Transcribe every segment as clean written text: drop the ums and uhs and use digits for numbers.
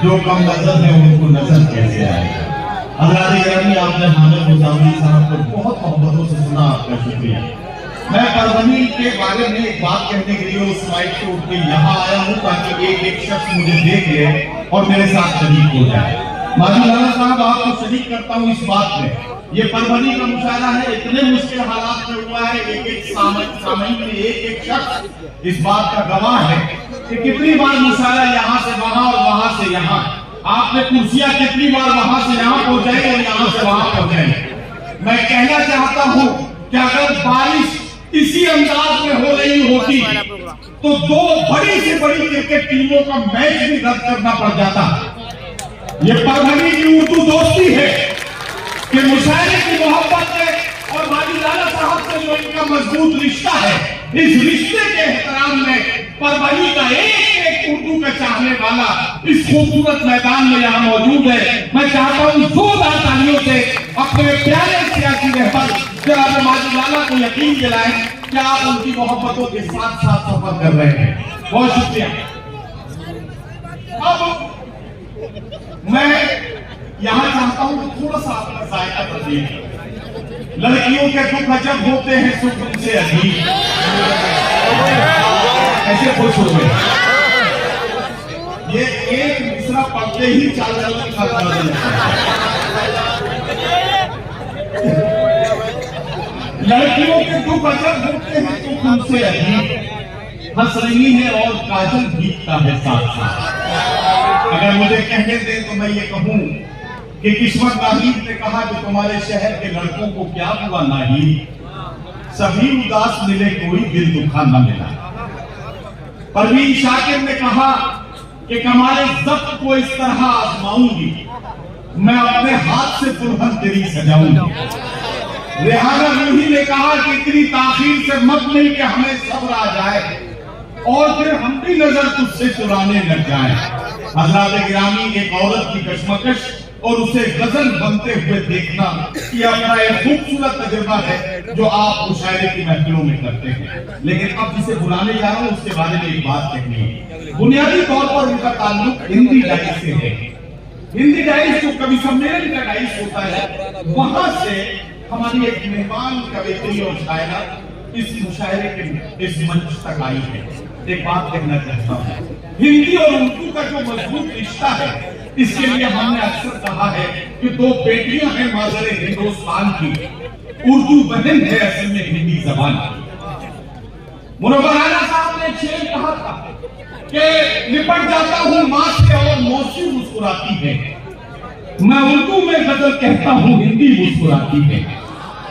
जो कम नजर है उनको नजर कैसे आएगा। हज़रात गिरामी, आपने हामिद मुसावी साहब को बहुत मोहब्बतों से सुना, आपका शुक्रिया। मैं परवनी के बारे में एक बात कहने के लिए उस माइक से उठ के यहाँ आया हूँ ताकि एक शख्स मुझे देख ले और मेरे साथ शरीक हो जाए। माजी लाला साहब, आपको शरीक करता हूँ इस बात में, ये परवनी का मुशायरा है, इतने मुश्किल हालात में हुआ है। एक सामईन में एक शख्स इस बात का गवाह है कि कितनी बार मुशायरा यहाँ से वहां और वहां से यहाँ, आपने कुर्सियां कितनी बार वहां से यहाँ पहुंचाई और यहाँ से वहां पहुंचाई। मैं कहना चाहता हूँ कि अगर बारिश इसी अंदाज में हो रही होती तो दो बड़ी से बड़ी क्रिकेट टीमों का मैच भी रद्द करना पड़ जाता। ये परवनी की उर्दू दोस्ती है कि मुशायरे की मोहब्बत है और माजी लाला साहब से जो इनका मजबूत रिश्ता है, इस रिश्ते के एहतराम में परवनी का एक उर्दू का चाहने वाला इस खूबसूरत मैदान में यहाँ मौजूद है। मैं चाहता हूँ जोरदार तालियों से अपने प्यारे सियासी रहबर जनाब माजी लाला को यकीन दिलाएं कि आप उनकी मोहब्बतों के साथ साथ सफर कर रहे हैं। बहुत शुक्रिया। अब मैं यहाँ चाहता हूँ कि थोड़ा सा अपना जायका बदलिए। लड़कियों के दुख अजब होते हैं, सुख उनसे अजीब। ऐसे खुश हो गए, ये एक मिसरा पढ़ते ही चाल चलन का लड़कियों के दुख अजब होते हैं, सुख उनसे अजीब। हंस रही है और काजल भीगता है साथ साथ। अगर मुझे कहने दें तो मैं ये कहूं कि किस्मत नाहीद ने कहा कि तुम्हारे शहर के लड़कों को क्या हुआ नाहीद, सभी उदास मिले कोई दिल दुखा न मिला। परवीन शाकिर ने कहा कि कमाले ज़ब्त को इस तरह आजमाऊंगी, मैं अपने हाथ से दुल्हन तेरी सजाऊंगी। रेहाना रूही ने कहा कि इतनी ताखीर से मत मिल के हमें सब्र आ जाए और फिर हम भी नजर तुझसे चुराने लग जाएं। हज़रात गिरामी, एक औरत की कशमकश और उसे गजल बनते हुए देखना, ये अपना एक खूबसूरत तजुर्बा है जो आप मुशायरे की महफिलों में करते हैं। लेकिन अब जिसे बुलाने जा रहा हूं उसके बारे में एक बात कहनी है। बुनियादी तौर पर उनका ताल्लुक हिंदी डाइस से है। हिंदी डाइस जो कवि सम्मेलन का डाइस होता है, वहां से हमारी एक मेहमान कवित्री और शायरा इस मुशायरे के इस मंच तक आई है। एक बात कहना चाहता हूँ, हिंदी और उर्दू का जो मजबूत रिश्ता है, इसके लिए हमने अक्सर कहा है कि दो बेटियां हैं माज़रे हिंदुस्तान की, उर्दू बहन है असल में हिंदी जबान की। मुनव्वर आला साहब ने शेर कहा था कि निपट जाता हूं मां से और मौसी मुस्कुराती है। मैं उर्दू में गजल कहता हूं, हिंदी मुस्कुराती है।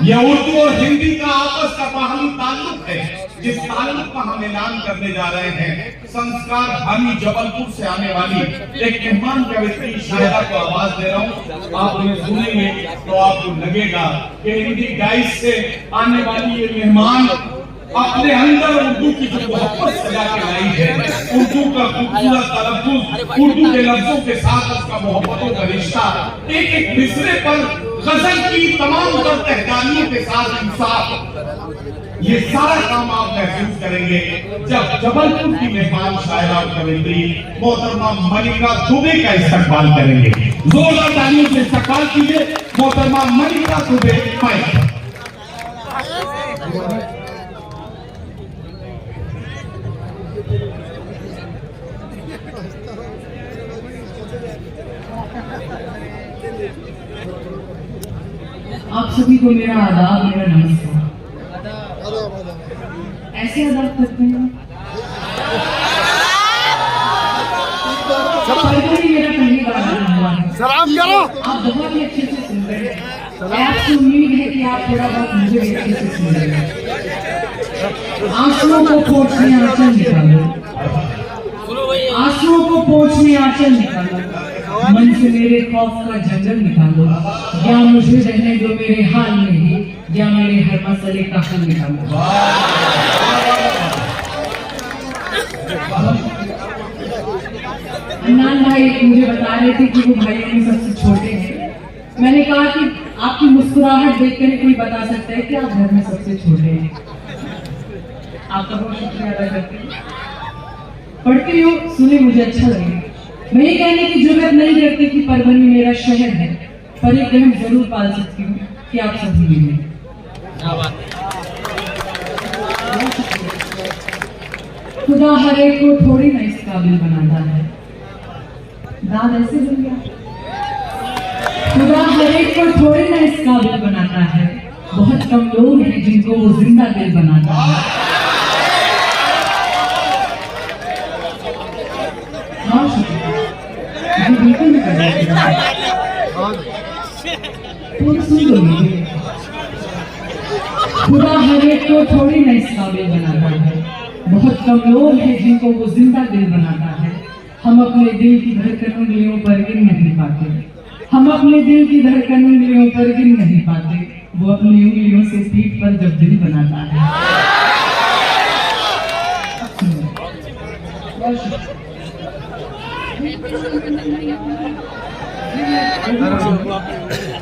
यह उर्दू और हिंदी का आपस का बाहमी ताल्लुक है, जिस ताल्लुक का हम ऐलान करने जा रहे हैं। संस्कार धानी जबलपुर से आने वाली एक मेहमान कवित्री शायरा को आवाज दे रहा हूँ। आप उन्हें सुनेंगे तो आपको लगेगा कि हिंदी डाइस से आने वाली ये मेहमान अपने अंदर उर्दू की जो मोहब्बत सजा के लाई है, उर्दू का खूबसूरत तलफ्फुज़, उर्दू के लफ्जों के साथ उसका मोहब्बतों का रिश्ता, एक एक मिसरे पर गजल की तमाम तर तहकानियों के साथ इंसाफ, ये सारा काम आप महसूस करेंगे जब जबलपुर की मेहमान शायरा और कवित्री मोहतरमा मलिका दुबे का इस्तकबाल करेंगे। जोरदार तालियों से इस्तकबाल कीजिए मोहतरमा मलिका दुबे। आप सभी को मेरा आदाब, मेरा नमस्कार। ऐसे आदाब करते हैं मेरा पहली बार हुआ है। सलाम करो। आप बहुत ही अच्छे से सुन रहे हैं। आपसे उम्मीद है कि आप थोड़ा बहुत मुझे भी अच्छे से सुन रहे हैं। आंसुओं को पोंछने आंचल निकालो, आंसुओं को पोंछने आंचल निकालो, मन से मेरे खौफ का जंगल निकालो, या मुझे रहने दो मेरे हाल में ही, या मेरे हर मसले का हल निकालो। अन्नान भाई मुझे बता रहे थे कि वो भाइयों में सबसे छोटे हैं। मैंने कहा कि आपकी मुस्कुराहट देखकर कोई बता सकता है कि आप घर में सबसे छोटे हैं। आपका बहुत शुक्रिया अदा करती हूँ। पढ़ती हूँ, सुने, मुझे अच्छा लगे। मैं ये कहने की जुर्रत नहीं करती कि परभनी मेरा शहर है, पर एक रहम जरूर पाल सकती हूँ कि आप सभी मिलें। खुदा हर एक को थोड़ी ना इस काबिल बनाता है। दाद ऐसे बन गया। खुदा हर एक को थोड़ी ना इस काबिल बनाता है। बहुत कम लोग हैं जिनको वो जिंदा दिल बनाता है। हाँ शुक्रिया, जी बिल्कुल नहीं कर रहे। खुदा हर एक को थोड़ी ना इस काबिल बनाता है। बहुत कम लोग हैं जिनको वो जिंदा दिल बनाता है। हम अपने दिल की धड़कन उंगलियों पर गिन नहीं पाते। हम अपने दिल की धड़कन उंगलियों पर गिन नहीं पाते। वो अपनी उंगलियों से पीठ पर जब दिल बनाता है।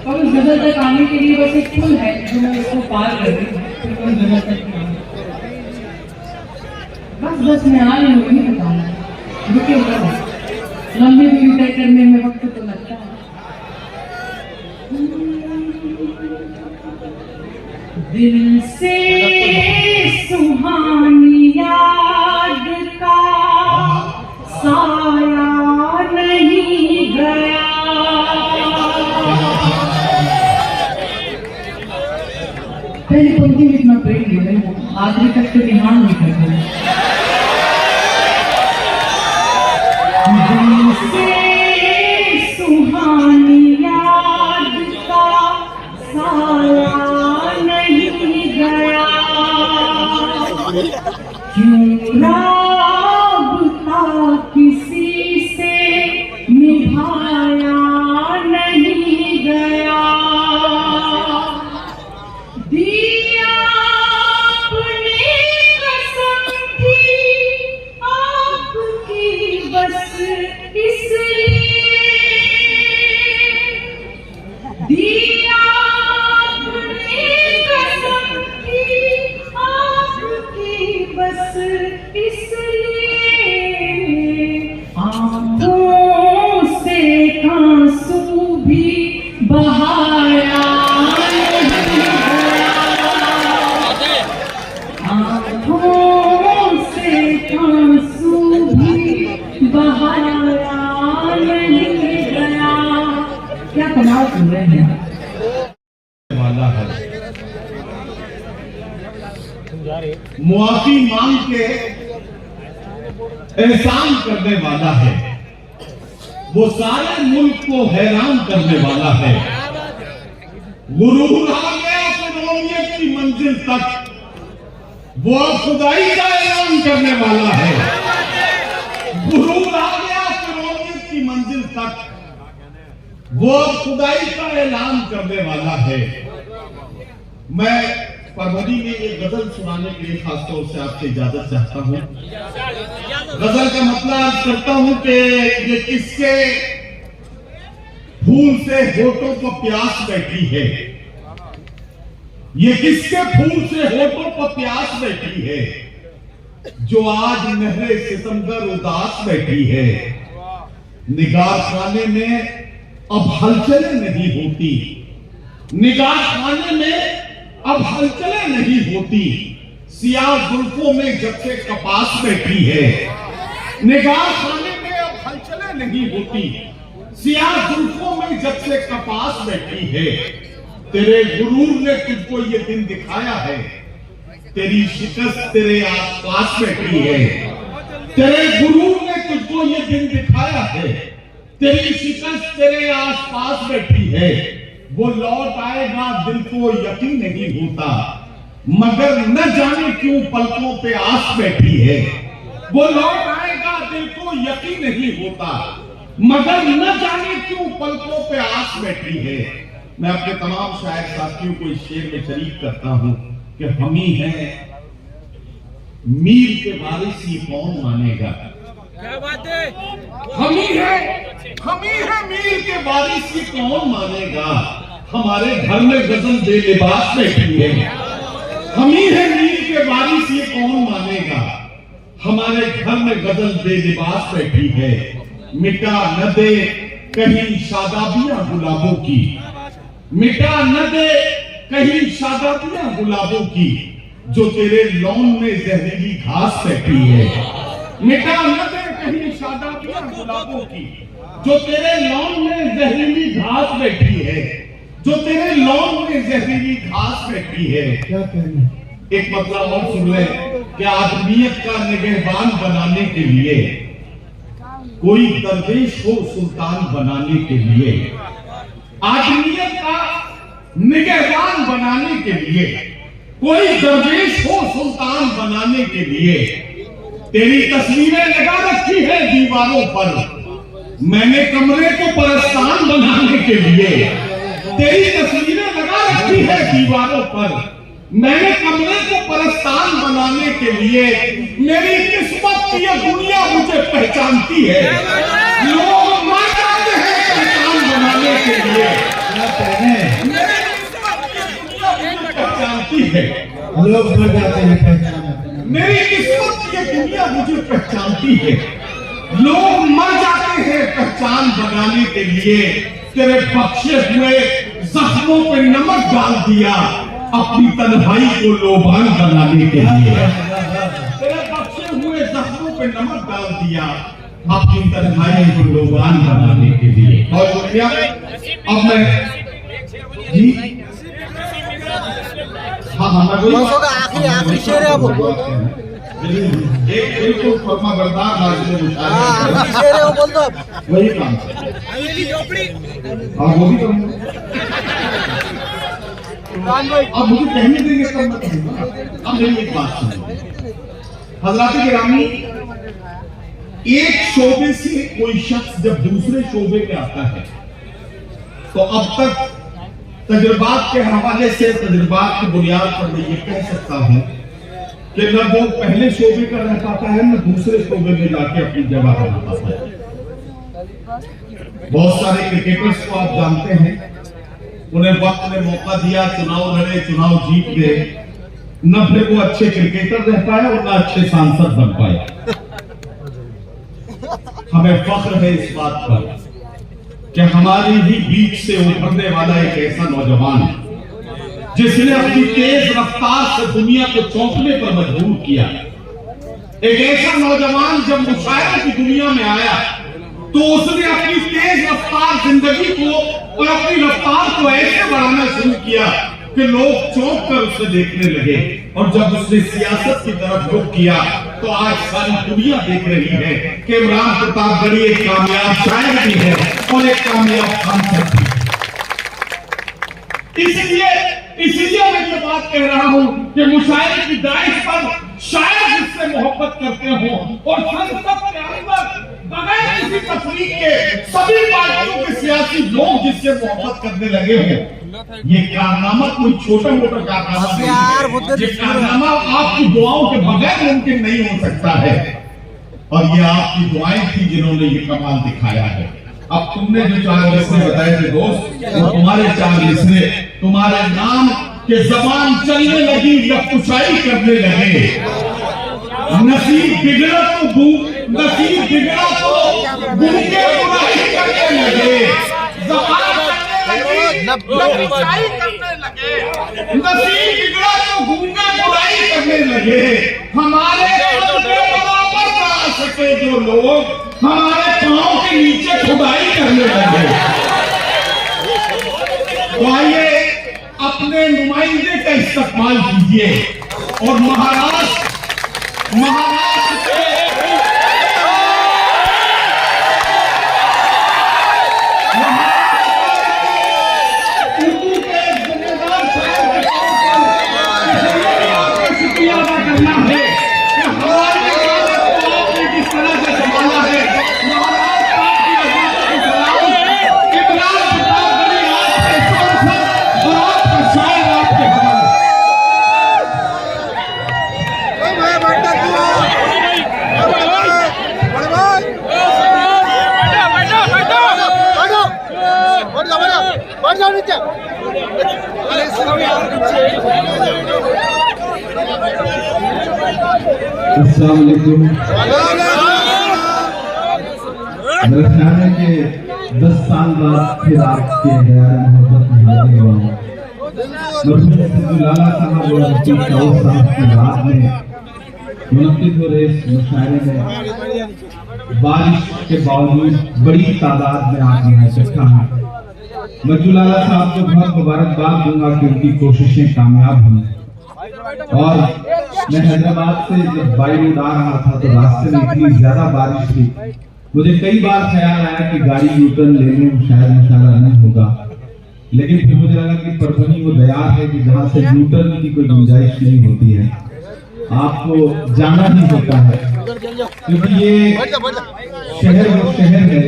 और उस गजल तक आने के लिए बस एक पुल है जो मैं इसको पार कर रही हूँ। तो गजल तक बस मैं आ रही हूँ, नहीं बताऊंगा। रुके लंबी दूरी तय करने में वक्त तो लगता है। दिल से सुहानी याद का साया नहीं गया। पहली पंक्ति में इतना प्रेम दे रहे हो, आखिरी तक तो ध्यान नहीं कर रहे। दिल से सुहानी याद का साया नहीं गया। क्यों राबता किसी से निभाया नहीं गया। दिया अपनी कसम थी आपकी बस इसलिए। दिया अपनी कसम थी आपकी बस इसलिए। आंखों से आंसू भी बहाया नहीं गया। आंखों से आंसू भी बहाया नहीं गया। क्या कमाल कर रहे हैं वाला है। मुआफी मांग के एहसान करने वाला है। वो सारे मुल्क को हैरान करने वाला है। गुरूर आ गया फिरौनियत की मंजिल तक, वो खुदाई का ऐलान करने वाला है। गुरूर आ गया फिरौनियत की मंजिल तक, वो खुदाई का ऐलान करने वाला है। मैं परभनी में एक गजल सुनाने के लिए खासतौर से आपसे इजाजत चाहता हूं। गजल का मतलब अर्ज करता हूं कि ये किसके फूल से होठों को प्यास बैठी है। ये किसके फूल से होठों को प्यास बैठी है, जो आज नहरे सितमगर उदास बैठी है। निगाह खाने में अब हलचलें नहीं होती। निगाह खाने में अब हलचलें नहीं होती। सियाह जुल्फों में जब से कपास बैठी है। निगाह खाने में अब हलचलें नहीं होती। सियाह जुल्फों में जब से कपास बैठी है। तेरे गुरूर ने तुझको ये दिन दिखाया है। तेरी शिकस्त तेरे आसपास बैठी है। तेरे गुरूर ने तुझको ये दिन दिखाया है। तेरी शिकस्त तेरे आसपास बैठी है। वो लौट आएगा दिल को यकीन नहीं होता, मगर न जाने क्यों पलकों पे आस बैठी है। वो लौट आएगा दिल को यकीन नहीं होता, मगर न जाने क्यों पलकों पे आस बैठी है। मैं अपने तमाम शायर साथियों को इस शेर में शरीक करता हूं कि हम ही हैं मीर के वारिस ये कौन मानेगा। क्या बात है, हम ही है मीर के वारिस ये कौन मानेगा। हमारे घर में गजल बेलिबास बैठी है। हम ही है मीर के वारिस ये कौन मानेगा। हमारे घर में गजल बेलिबास बैठी है। मिटा न दे कहीं शादाबियां गुलाबों की, मिटा न दे कहीं शादाबियां गुलाबों की, जो तेरे लॉन में जहरीली घास बैठी है। मिटा न दे कहीं शादाबियां गुलाबों की, जो तेरे लॉन में जहरीली घास बैठी है, जो तेरे लॉन में जहरीली घास बैठी है। क्या कहना? एक मतलब और सुन ले कि आदमियत का निगहबान बनाने के लिए कोई दरवेश हो सुल्तान बनाने के लिए, आदमियत का निगहबान बनाने के लिए कोई दरवेश हो सुल्तान बनाने के लिए। तेरी तस्वीरें लगा रखी है दीवारों पर, मैंने कमरे को परस्तान बनाने के लिए। तेरी तस्वीरें लगा रखी है दीवारों पर, मैंने कमरे को परस्तान बनाने के लिए। मेरी किस्मत की यह दुनिया मुझे पहचानती है, लोग मर जाते हैं पहचान बनाने के लिए। क्या कहने? मेरी किस्मत की यह दुनिया मुझे पहचानती है, लोग मर जाते हैं पहचान। मेरी किस्मत की यह दुनिया मुझे पहचानती है, लोग मर जाते हैं पहचान बनाने के लिए। तेरे बख्शे हुए जख्मों पे नमक डाल दिया अपनी तन्हाई को लोबान बनाने के लिए। तेरे बख्शे हुए जख्मों पे नमक डाल दिया अपनी तन्हाई को लोबान बनाने के लिए। और शुक्रिया। अब मैं जी हाँ आखिरी शेर है वो। एक बिल्कुल फरमा बरदार नाज़िर मुशाहिद आखिरी शेर है वो, बोल दो। वही काम हाँ वो भी करूँगा। अब मुझे कहने देंगे तब मैं कहूँगा। अब मेरी एक बात सुनिए हज़रात गिरामी, एक शोबे से कोई शख्स जब दूसरे शोबे में आता है तो अब तक तजुर्बात के हवाले से, तजुर्बात की बुनियाद पर मैं ये कह सकता हूं कि न वो पहले शोबे का रह पाता है न दूसरे शोबे में जाके अपनी जगह बना पाता है। बहुत सारे क्रिकेटर्स को आप जानते हैं, उन्हें वक्त ने मौका दिया, चुनाव लड़े, चुनाव जीत गए, न फिर वो अच्छे क्रिकेटर रह पाए और न अच्छे सांसद बन पाए। हमें फख्र है इस बात पर कि हमारी ही बीच से उभरने वाला एक ऐसा नौजवान जिसने अपनी तेज रफ्तार से दुनिया को चौंकने पर मजबूर किया। एक ऐसा नौजवान जब मुशायरे की दुनिया में आया तो उसने अपनी तेज रफ्तार जिंदगी को और अपनी रफ्तार को ऐसे बढ़ाना शुरू किया कि लोग चौंक कर उसे देखने लगे। और जब उसने सियासत की तरफ रुख किया तो आज सारी दुनिया देख रही है कि इमरान प्रतापगढ़ी एक कामयाब शायर भी है और एक कामयाब सांसद भी। इसलिए मैं ये बात कह रहा हूं कि मुशायरे की दाइश पर शायर जिससे मोहब्बत करते हो और संसद के अंदर बगैर किसी तफरीक के सभी पार्टियों के सियासी लोग जिससे मोहब्बत करने लगे हो, ये कारनामा कोई छोटा मोटा कारनामा नहीं है। ये कारनामा आपकी दुआओं के बगैर मुमकिन नहीं हो सकता है और ये आपकी दुआएं थी जिन्होंने ये कमाल दिखाया है। अब तुमने जो 4 लिस्टें बताए थे दोस्त, वो तुम्हारे 4 लिस्टें तुम्हारे नाम के जबान चलने लगी, लफुशाई करने लगे। नसीब बिगड़ा तो गूंगे बुराई करने लगे, जबान लफुशाई करने लगे, नसीब बिगड़ा तो गूंगे बुराई करने लगे। हमारे बराबर ना आ सके जो लोग हमारे पांव के नीचे खुदाई करने लगे। तो आइए अपने नुमाइंदे का इस्तेमाल कीजिए और महाराष्ट्र के उर्दू के जिम्मेदार शायर के तौर पर शुक्रिया अदा करना है कि हमारे भारत को आपने जिस तरह से संभाला है। महाराष्ट्र आपकी आजादी की सलाम, इमरान प्रतापगढ़ी आपके सांसद और आपका शायर आपके हवाले। अस्सलाम वालेकुम। मेरा ख्याल है कि 10 साल बाद फिर आपके दयार मोहब्बत में हाजिर हुआ हूँ। मरहूम लाला साहब और हकीम दाऊद साहब की रात में मुनक्किद हो रहे इस मुशायरे में बारिश के बावजूद बड़ी तादाद में आदमी इकट्ठा है। मज्जू लाला साहब को बहुत मुबारकबाद दूंगा कि उनकी कोशिशें कामयाब हुई। और मैं हैदराबाद से जब बाई रोड आ रहा था तो रास्ते में इतनी ज्यादा बारिश थी, मुझे कई बार ख्याल आया कि गाड़ी यूटर्न लेने में शायद मुशारा नहीं होगा, लेकिन फिर मुझे लगा कि परभनी वो दयार है कि जहाँ से यूटर्न की कोई गुंजाइश नहीं होती है, आपको जाना ही होता है। क्योंकि ये शहर वो शहर है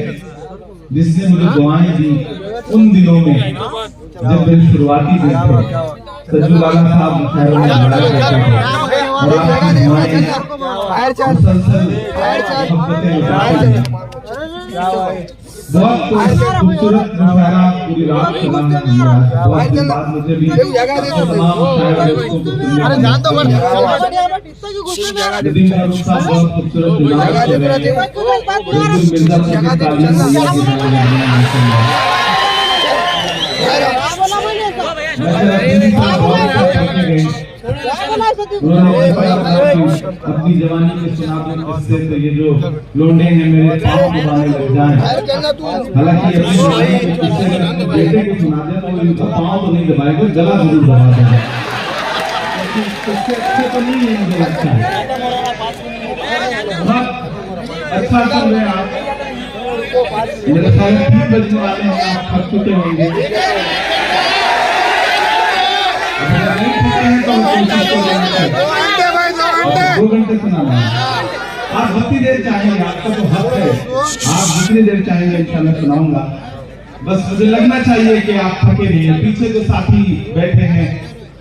जिसने मुझे दुआएं दी उन दिनों में जब मेरे शुरुआती दिन थे। सज्जू लाला साहब मुशायरे में बड़ा करते थे और आपकी दुआएं मुसलसल मोहब्बतें उठाते हैं। बहुत खूबसूरत मुशायरा पूरी रात चला है मेरा। बहुत दिन बाद मुझे भी तमाम मुशायरे दोस्तों को नदीम फारूक साहब बहुत खूबसूरत दिमाग कर रहे हैं। बिल्कुल मिर्जापुर की तालीम दिया अपनी जवानी के सुनाते किस्से तो ये जो लोंडे हैं मेरे पाँव दबाने लग जाएं। हालांकि अपनी जवानी के किस्से बेटे को सुना दे तो इनका पाँव तो नहीं दबाएगा, गला जरूर दबा देगा। इससे अच्छे तो नहीं है, मुझे लगता है। बहुत अच्छा सुन रहे हैं आप। मेरे ख्याल में 3 बजने वाले हैं, आप थक चुके होंगे। दो घंटे सुनाना है। आप जितनी देर चाहेंगे, आपका तो हक है, आप जितनी देर चाहेंगे इंशाल्लाह सुनाऊंगा। बस मुझे लगना चाहिए कि आप थके नहीं हैं। पीछे जो साथी बैठे हैं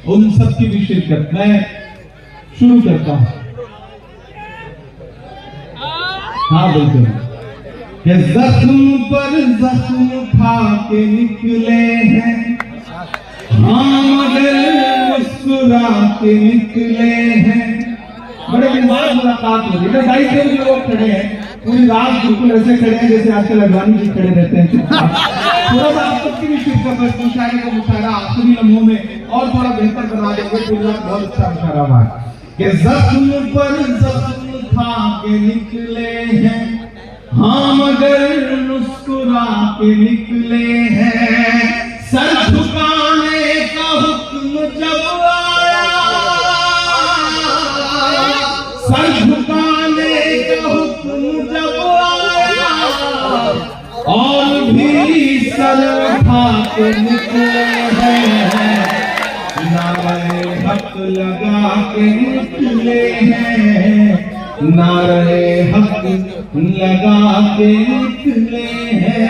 उन सब की भी शिरकत। मैं शुरू करता हूँ। हाँ बिल्कुल। जख्म पर जख्म खा के निकले हैं, हाँ मगर मुस्कुरा के निकले हैं। बड़े दिमाग मुलाकात हो रही है। दाई देव जो लोग खड़े हैं पूरी रात बिल्कुल ऐसे खड़े हैं जैसे आजकल अडवाणी जी खड़े रहते हैं। थोड़ा सा आप सबकी भी शिरकत है। मुशायरे को मुशायरा आखिरी लम्हों में और थोड़ा बेहतर बना देंगे। पूरी रात बहुत अच्छा मुशायरा हुआ कि जख्म पर जख्म खा के निकले हैं, हाँ मगर मुस्कुरा के निकले हैं। सर झुकाने का हुक्म जब आया, सर झुकाने का हुक्म जब आया, और भी सर उठा के निकले हैं। नारे हक लगा के निकले हैं, नारे हक लगा के निकले हैं।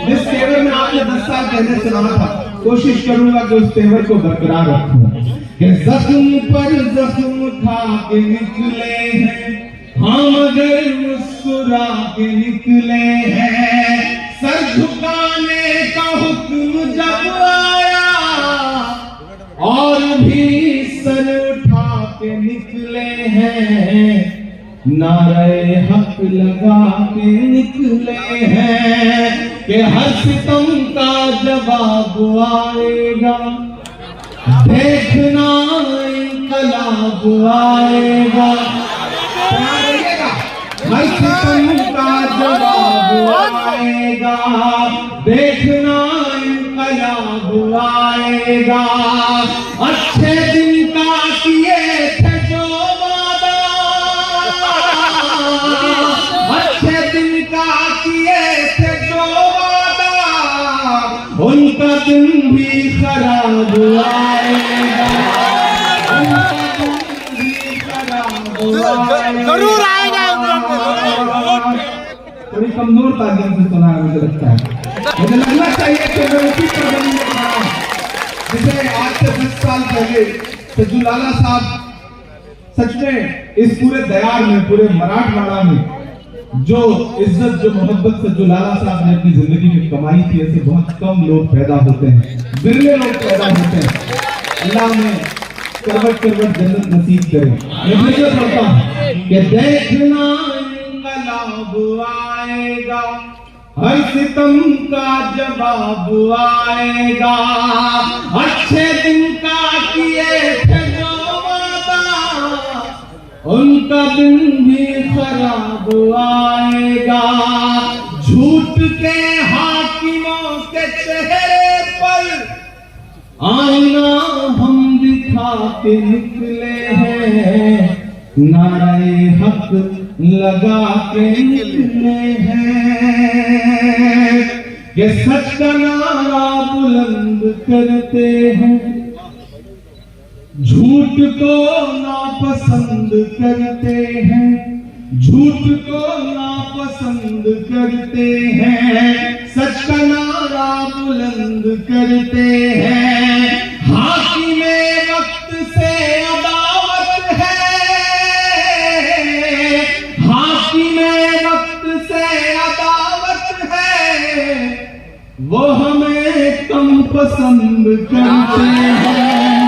जिस तेवर में आपने 10 साल पहले सुना था, कोशिश करूंगा कि उस तेवर को बरकरार रखूं कि जख्म पर जख्म खा के निकले हैं, हाँ मगर मुस्कुरा के निकले हैं। सर झुकाने का हुक्म जब आया, और भी सर उठा के निकले हैं। नारे हक लगा के निकले हैं कि हर सितम का जवाब आएगा, देखना इनकलाब आएगा। हर सितम का जवाब आएगा, देखना इनकलाब आएगा। अच्छे दिन का किए थे जो वादा, अच्छे दिन का किए थे जो वादा, उनका दिन भी खराब आएगा, उनका दिन भी खराब आएगा। जरूर आएगा। थोड़ी कमजोर तालीम से सुना है मुझे लगता है। मुझे लगना चाहिए कि मैं उसी पर बनी में खड़ा हूं जिसे आज से 10 साल पहले सज्जू लाला साहब सच में इस पूरे दयार में, पूरे मराठवाड़ा में जो इज्जत, जो मोहब्बत सज्जू लाला साहब ने अपनी जिंदगी में कमाई थी, ऐसे बहुत कम लोग पैदा होते हैं, बिरले लोग पैदा होते हैं। अल्लाह में करवट करवट जन्नत नसीब करे। मैं ये कहता हूं कि देखना इनकलाब आएगा, हर सितम का जवाब आएगा, अच्छे दिन का किए थे जो वादा, उनका दिन भी खराब आएगा। झूठ के हाकिमों के चेहरे पर आईना हम दिखा के निकले हैं, नारे हक लगा के निकले हैं, कि सच का नारा बुलंद करते हैं, झूठ को नापसंद करते हैं, झूठ को नापसंद करते हैं, सच का नारा बुलंद करते हैं। हाकिमे वक्त से अदावत है, हाकिमे वक्त से अदावत है, वो हमें कम पसंद करते हैं,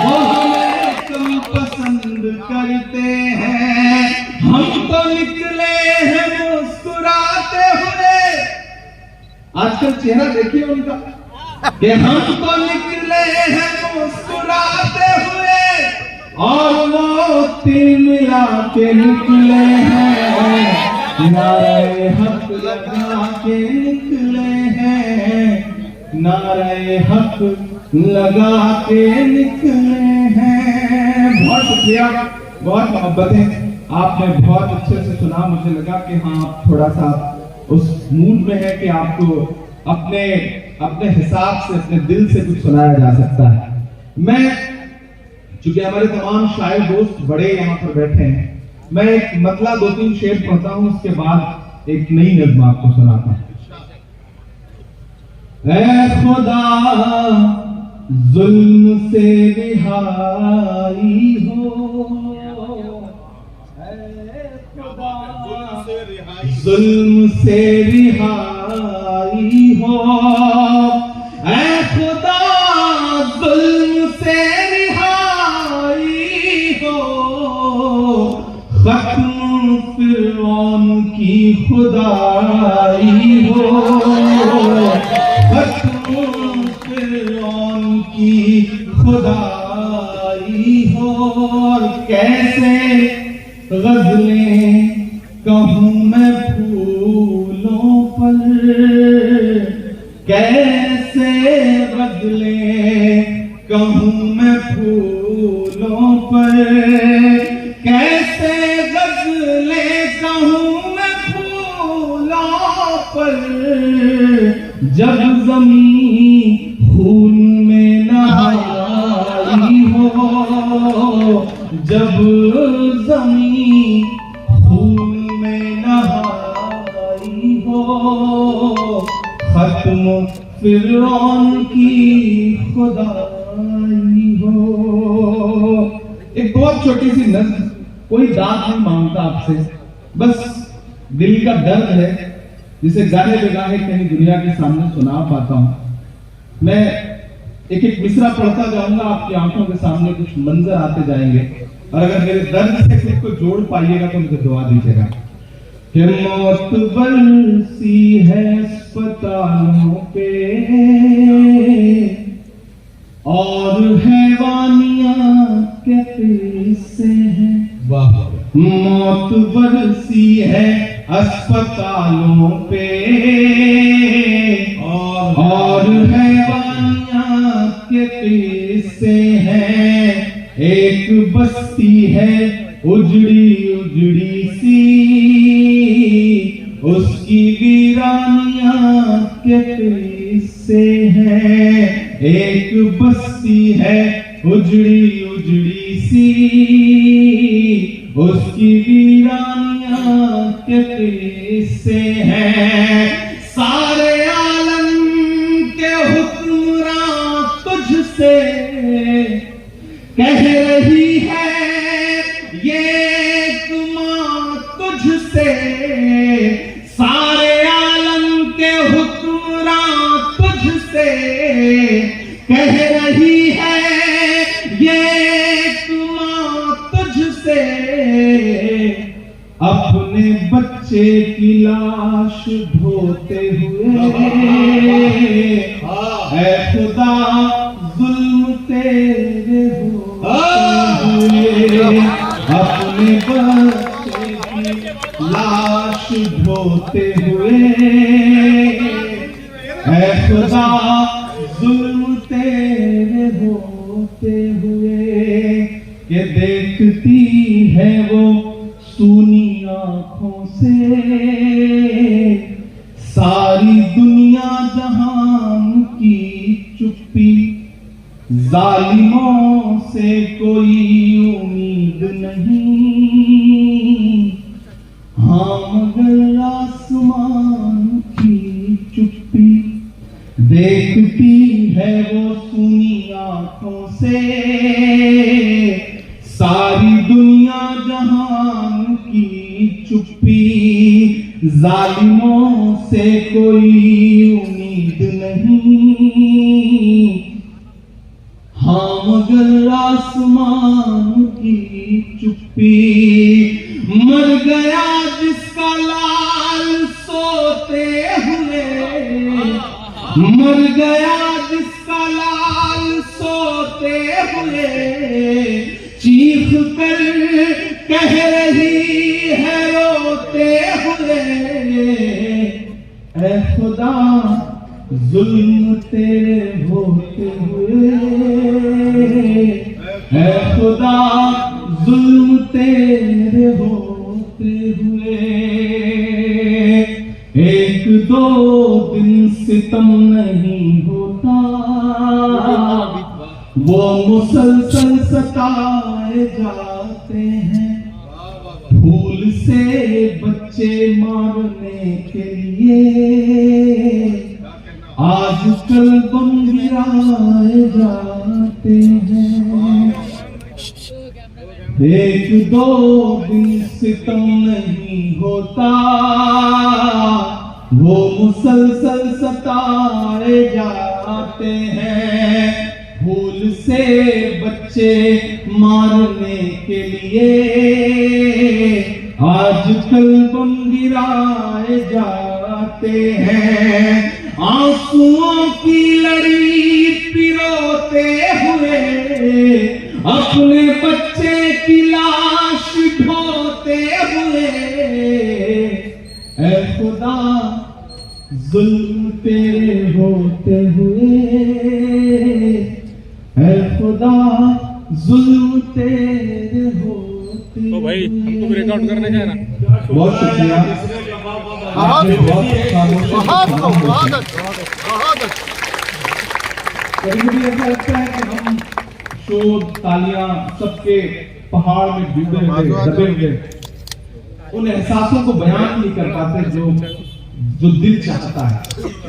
वो हमें कम पसंद करते हैं। हम तो निकले हैं मुस्कुराते हुए, आजकल चेहरा देखिए उनका, कि हम तो निकले हैं मुस्कुराते हुए, और वो तीर मिला के निकले हैं, नारे हक लगा के निकले हैं, नारे हक लगा के निकले हैं। बहुत शुक्रिया, बहुत मोहब्बत है, आपने बहुत अच्छे से सुना। मुझे लगा कि हाँ आप थोड़ा सा उस मूड में है कि आपको अपने अपने हिसाब से, अपने दिल से कुछ सुनाया जा सकता है। मैं, चूंकि हमारे तमाम शायर दोस्त बड़े यहाँ पर बैठे हैं, मैं एक मतला 2-3 शेर पढ़ता हूँ, उसके बाद एक नई नज़्म आपको सुनाता हूँ। ऐ खुदा जुल्म से रिहाई हो, जुल्म से रिहाई हो, ऐ खुदा जुल्म से रिहाई हो, खत्म फिरौन की खुदाई हो, खत्म फिरौन की खुदाई हो। और कैसे गजलें कहूँ मैं फूलों पर, कैसे गजलें कहूँ मैं फूलों पर, कैसे गजलें कहूँ मैं फूलों पर, जब ज़मीं खून में नहाई हो, जब ज़मीं खून में नहाई हो, खत्म फिरौन की खुदाई हो। एक बहुत छोटी सी नज़्म, कोई दाद नहीं मांगता आपसे, बस दिल का दर्द है जिसे गाहे बेगाहे कहीं दुनिया के सामने सुना पाता हूं। मैं एक एक मिसरा पढ़ता जाऊंगा, आपकी आंखों के सामने कुछ मंजर आते जाएंगे, और अगर मेरे दर्द से खुद को जोड़ पाइएगा तो मुझे दुआ दीजिएगा। कि मौत बरसी है अस्पतालों पे, और हैवानियां के किस्से हैं। वाह। मौत बरसी है अस्पतालों पे, और हैवानियां के किस्से हैं। एक बस्ती है उजड़ी उजड़ी सी, उसकी वीरानियां के किस्से हैं। एक बस्ती है उजड़ी उजड़ी सी, उसकी वीरानियां के किस्से हैं। सारे आलम के हुक्मरां तुझसे कह रही है, ये एक मां तुझसे। सारे आलम के हुक्मरां तुझसे कह रही है, ये एक मां तुझसे। अपने बच्चे बच्चे की लाश ढोते हुए ऐ खुदा जुल्म तेरे होते हुए अपने बच्चे की लाश ढोते हुए ऐ खुदा जुल्म तेरे होते हुए कि देखती है वो सूनी आंखों से सारी दुनिया जहान की चुप्पी जालिमों से कोई उम्मीद नहीं हाँ मगर आसमान की चुप्पी देखती है वो सुनी आंखों से सारी दुनिया जहान की चुप्पी जालिमों से कोई उम्मीद नहीं हाँ मगर आसमान की चुप्पी मर गया जिसका लाल सोते हुए मर गया जिसका लाल सोते हुए चीख कर कह रही है रोते हुए ऐ खुदा जुल्म तेरे होते हुए ऐ खुदा जुल्म तेरे होते हुए एक दो दिन सितम नहीं होता वो मुसलसल सताए जाते हैं फूल से बच्चे मारने के लिए आजकल बम गिराए जाते हैं एक दो दिन सितम नहीं होता वो मुसलसल सताए जाते हैं फूल से बच्चे मारने के लिए आजकल बम गिराए जाते हैं आंसुओं की लड़ी पिरोते हुए अपने बच्चे की लाश ढोते हुए ऐ खुदा जुल्म तेरे होते हुए ऐ खुदा जुल्म तेरे होते तो भाई हमको भी रिकॉर्ड करने का है ना। बहुत शुक्रिया आपने कभी कभी ऐसा लगता है कि हम शोर तालियां सबके पहाड़ में डूबे हुए दबे हुए उन एहसासों को बयान नहीं कर पाते जो दिल चाहता है।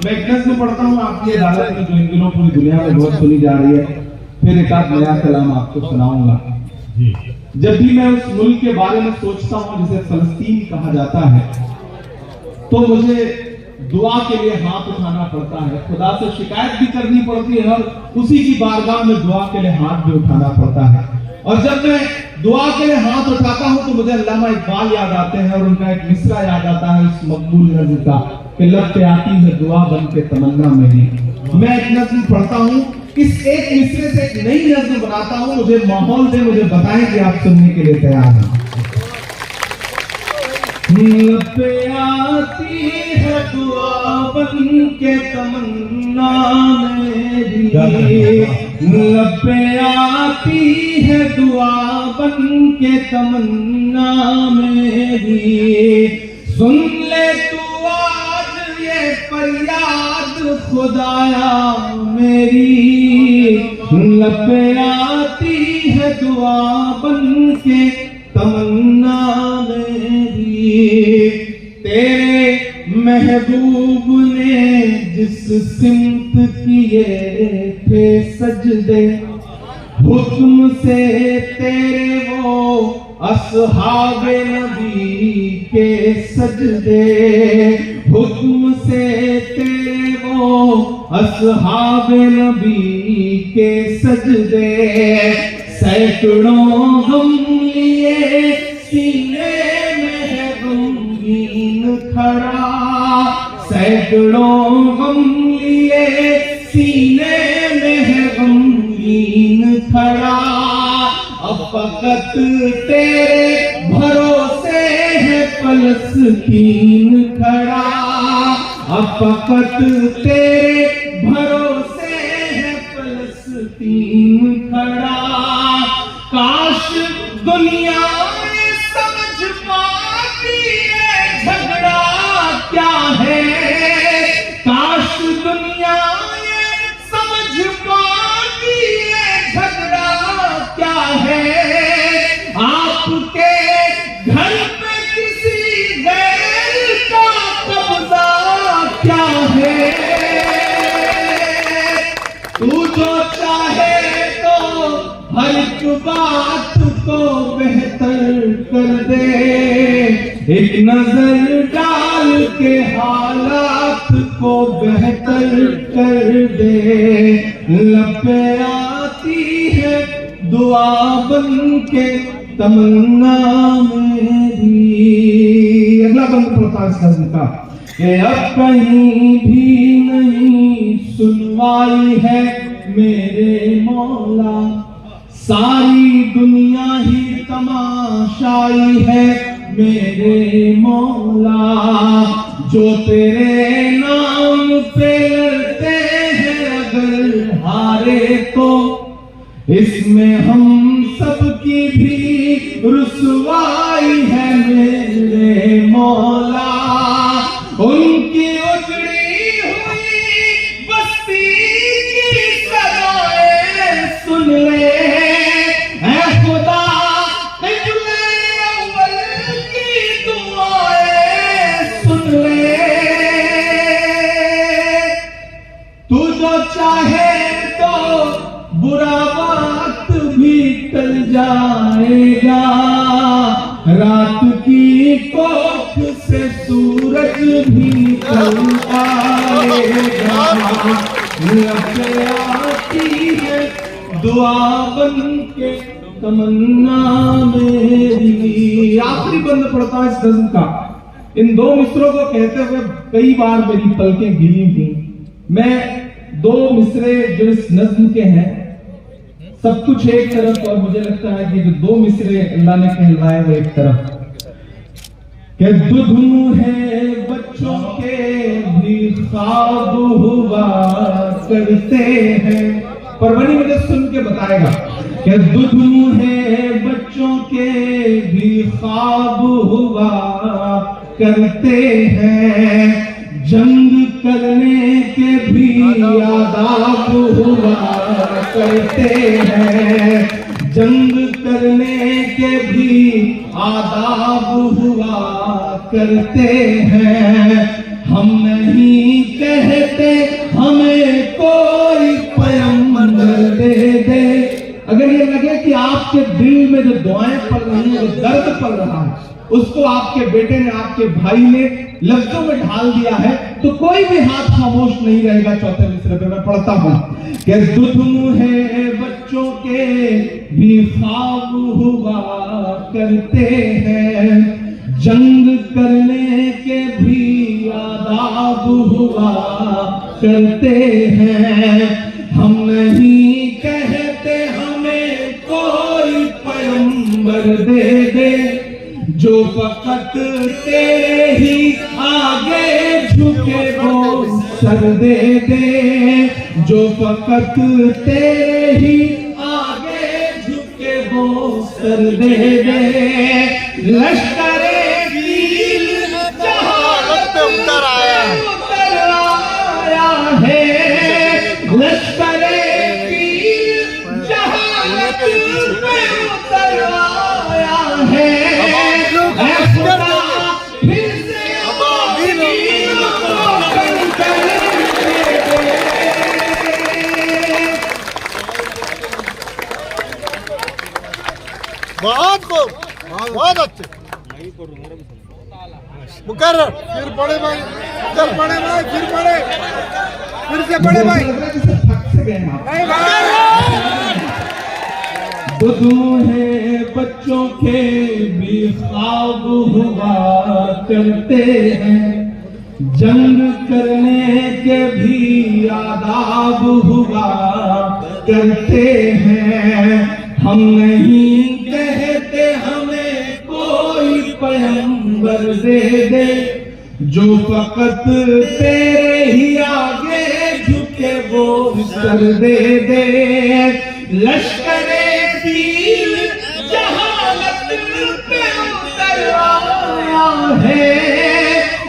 मैं एक नज़्म पढ़ता हूँ आपकी अदालत में जो इन दिनों पूरी दुनिया में बहुत सुनी जा रही है, फिर एक आध नया कलाम आपको सुनाऊंगा। जब भी मैं उस मुल्क के बारे में सोचता हूँ जिसे फलस्तीन कहा जाता है, तो मुझे दुआ के लिए हाथ उठाना पड़ता है, खुदा से शिकायत भी करनी पड़ती है और उसी की बारगाह में दुआ के लिए हाथ भी उठाना पड़ता है। और जब मैं दुआ के लिए हाथ उठाता हूं तो मुझे अल्लामा इकबाल याद आते हैं और उनका एक मिसरा याद आता है उस मकबूल नज़्म का कि लब पे आती है दुआ बन के तमन्ना मेरी। मैं एक नज़्म पढ़ता हूं, इस एक मिसरे से एक नई नज़्म बनाता हूं, मुझे माहौल दे, मुझे बताएं कि आप सुनने के लिए तैयार हैं। लब पे आती है दुआ बन के तमन्ना मेरी, लब पे आती है दुआ बन के तमन्ना मेरी। सुन ले तू आज ये फरियाद खुदाया मेरी, लब पे आती है दुआ बन के तमन्ना मेरी। तेरे महबूब ने जिस सिमत किए थे सजदे, हुक्म से तेरे वो असहाबे नबी के सजदे, हुक्म से तेरे वो असहाबे नबी के सजदे। सैकड़ों हम लिए सीने में गमगीन कीन खड़ा, सैकड़ों गम लिए सीने में है गमगीन खड़ा। अब फकत तेरे भरोसे है फलस्तीन खड़ा, अब फकत तेरे भरोसे है फलस्तीन खड़ा। काश दुनिया में समझ पाती है झगड़ा क्या है, काश दुनिया ये समझ पाती है झगड़ा क्या है। आपके घर पे किसी गैर का कब्जा क्या है। तू जो चाहे तो हर एक बात को बेहतर कर दे, एक नजर डाल के हालात को बेहतर कर दे। लब पे आती है दुआ बन के तमन्ना मेरी। अगला बंद पड़ता है का कि अब कहीं भी नहीं सुनवाई है मेरे मौला, सारी दुनिया ही तमाशाई है मेरे मौला। जो तेरे नाम पे लड़ते हैं अगर हारे तो इसमें हम सबकी भी रुसवाई है मेरे मौला। उनकी उजड़ी हुई बस्ती की सदाएं सुन ले ऐ खुदा, हिजले अव्वल की दुआएं सुन ले। तू जो चाहे तो बुरा वक्त भी टल जाएगा, रात की कोख से सूरज भी निकल आएगा। लगे आती है दुआ बन के तमन्ना मेरी। आखिरी बंद पड़ता है इस नज़्म का। इन दो मिसरों को कहते हुए कई बार मेरी पलकें गिरी थी। मैं दो मिसरे जो इस नज़्म के हैं, सब कुछ एक तरफ, और मुझे लगता है कि जो दो मिसरे अल्लाह ने कहलाए वो एक तरफ। कि दुधू है बच्चों के भी ख्वाब हुआ करते हैं। परवनी मुझे सुन के बताएगा कि दुधू है बच्चों के भी ख्वाब हुआ करते हैं, जंग करने के भी आदाब हुआ करते हैं, जंग करने के भी आदाब हुआ करते हैं। हम नहीं कहते हमें कोई पैगंबर दे दे। अगर ये लगे कि आपके दिल में जो दुआएं पड़ रही हैं, जो दर्द पड़ रहा है, उसको आपके बेटे ने, आपके भाई ने लफ्जों में ढाल दिया है, तो कोई भी हाथ खामोश नहीं रहेगा। चौथे मिसरे पे मैं पढ़ता हूं कि दुधू है बच्चों के भी ख्वाब हुआ करते हैं, जंग करने के भी आदाब हुआ करते हैं। हम नहीं कहते हमें कोई पैगंबर दे दे, जो फकत तेरे ही आगे झुके वो सर दे दे, जो फकत तेरे ही आगे झुके वो सर दे दे। लश्करे वीर जहां पे उतर आया है, लश्करे वीर जहां पे उतर आया है। बहुत खूब, बहुत अच्छे मुकर्रर। फिर पढ़े भाई, फिर पढ़े भाई, फिर पढ़े, फिर से पढ़े भाई। थक से गए आप। दूल्हे बच्चों के भी ख्वाब हुआ करते हैं, जंग करने के भी आदाब हुआ करते हैं। हम नहीं कहते हमें कोई पैगंबर दे दे, जो फकत तेरे ही आगे झुके वो सर दे दे। लश्करे तीर जहालत पे उतर आया है,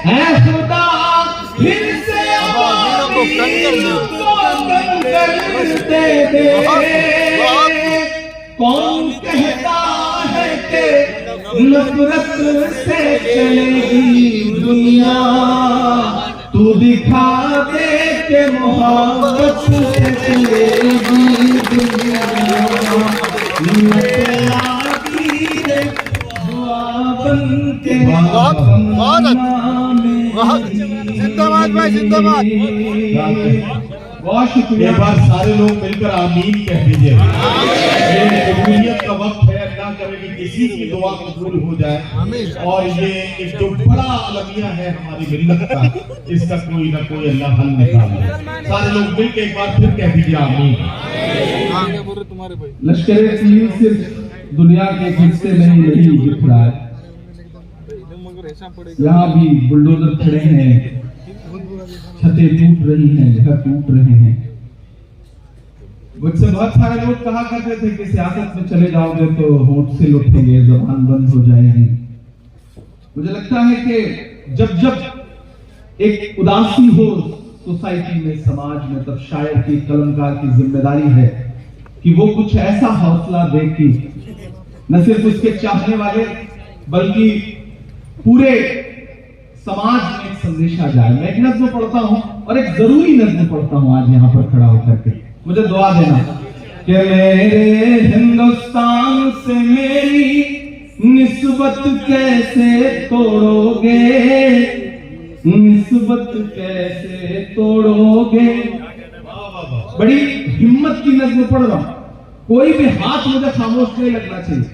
ऐ खुदा फिर से दे दे। कौन कहता है कि नफरत से चलेगी दुनिया, तू दिखा दे के मोहब्बत से चलेगी दुनिया। जिंदाबाद भाई, जिंदाबाद। बहुत शुक्रिया। एक बार सारे लोग मिलकर आमीन कह दीजिए। ये कबूलियत का वक्त है, अल्लाह करे कि किसी की दुआ कबूल हो जाए। और ये एक जो बड़ा अलमिया है हमारी मिल्लत का, इसका कोई ना कोई अल्लाह हल निकाले। सारे लोग मिलकर एक बार फिर कह दीजिए आमीन। लश्करे तीर सिर्फ दुनिया के हिस्से में ही नहीं दिख रहा है, यहाँ भी बुलडोजर खड़े हैं, छतें टूट रही हैं, घर टूट रहे हैं। मुझसे बहुत सारे लोग कहा करते थे कि सियासत में चले जाओगे तो होंठ से उठेंगे, जबान बंद हो जाएगी। मुझे लगता है कि जब जब एक उदासी हो सोसाइटी में, समाज में, तब शायर की, कलमकार की जिम्मेदारी है कि वो कुछ ऐसा हौसला दे कि न सिर्फ उसके चाहने वाले बल्कि पूरे समाज में एक संदेशा जाए। मैं एक नज्म पढ़ता हूं और एक जरूरी नज्म पढ़ता हूं आज यहां पर खड़ा होकर के। मुझे दुआ देना कि मेरे हिंदुस्तान से मेरी निस्बत कैसे तोड़ोगे, निस्बत कैसे तोड़ोगे। बड़ी हिम्मत की नज्म पढ़ रहा हूं, कोई भी हाथ मुझे खामोश नहीं लगना चाहिए।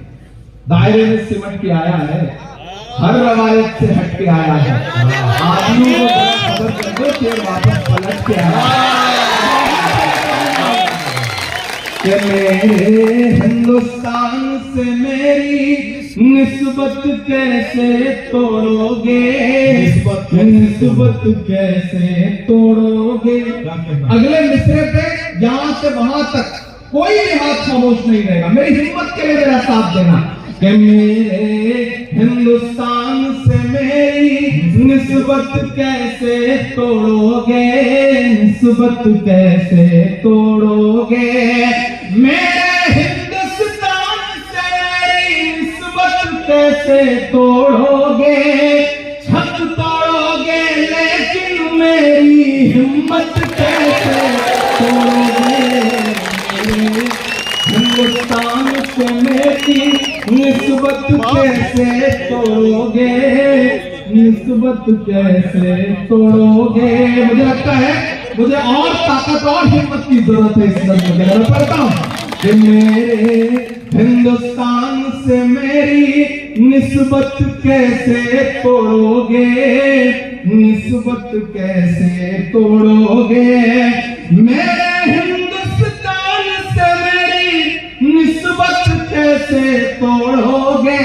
दायरे में सिमट के आया है, हर रवायत से हट के आया है, आदमियों को खबर कर दो फिर वापस पलट के आया कि मेरे हिंदुस्तान से मेरी निस्बत कैसे तोड़ोगे, निस्बत कैसे तोड़ोगे। अगले मिसरे पे यहां से वहां तक कोई भी हाथ खामोश नहीं रहेगा। मेरी हिम्मत के लिए मेरा साथ देना कि मेरे हिंदुस्तान से मेरी निस्बत कैसे तोड़ोगे, निस्बत कैसे तोड़ोगे। मेरे हिंदुस्तान से मेरी निस्बत कैसे तोड़ोगे। छत तोड़ोगे लेकिन मेरी हिम्मत कैसे तोड़ोगे। हिंदुस्तान से मेरी निस्बत कैसे तोड़ोगे, निस्बत कैसे तोड़ोगे। मुझे लगता है मुझे और ताकत और हिम्मत की जरूरत है इस नज़्म के। मैं पढ़ता हूं कि मेरे हिंदुस्तान से मेरी निस्बत कैसे तोड़ोगे, निस्बत कैसे तोड़ोगे। मेरे हिंदुस्तान से मेरी निस्बत कैसे तोड़ोगे।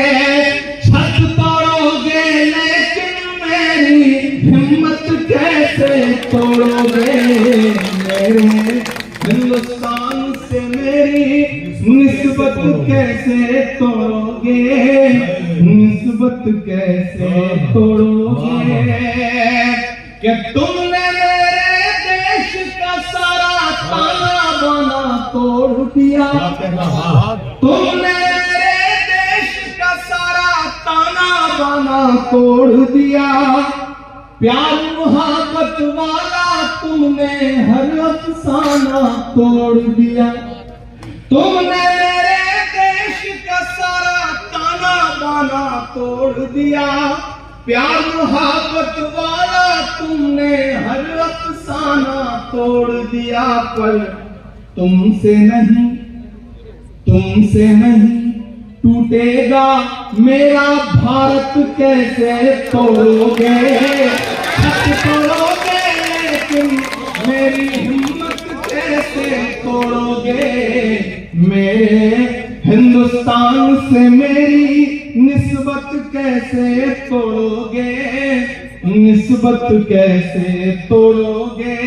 छत तोड़ोगे लेकिन मेरी हिम्मत कैसे तोड़ोगे। मेरे हिंदुस्तान से मेरी निस्बत कैसे तोड़ोगे, निस्बत कैसे तोड़ोगे। कि तुमने मेरे देश का सारा ताना बाना तोड़ दिया, तुमने मेरे देश का सारा ताना बाना तोड़ दिया। प्यार मोहब्बत वाला तुमने हर अफसाना तोड़ दिया। तुमने मेरे देश का सारा ताना बाना तोड़ दिया। प्यार मोहब्बत वाला तुमने हर अफसाना तोड़ दिया। पर तुमसे नहीं, तुमसे नहीं टूटेगा मेरा भारत कैसे तोड़ोगे, छत तोड़ोगे लेकिन मेरी हिम्मत कैसे तोड़ोगे, मेरे हिंदुस्तान से मेरी निस्बत कैसे तोड़ोगे, निस्बत कैसे तोड़ोगे,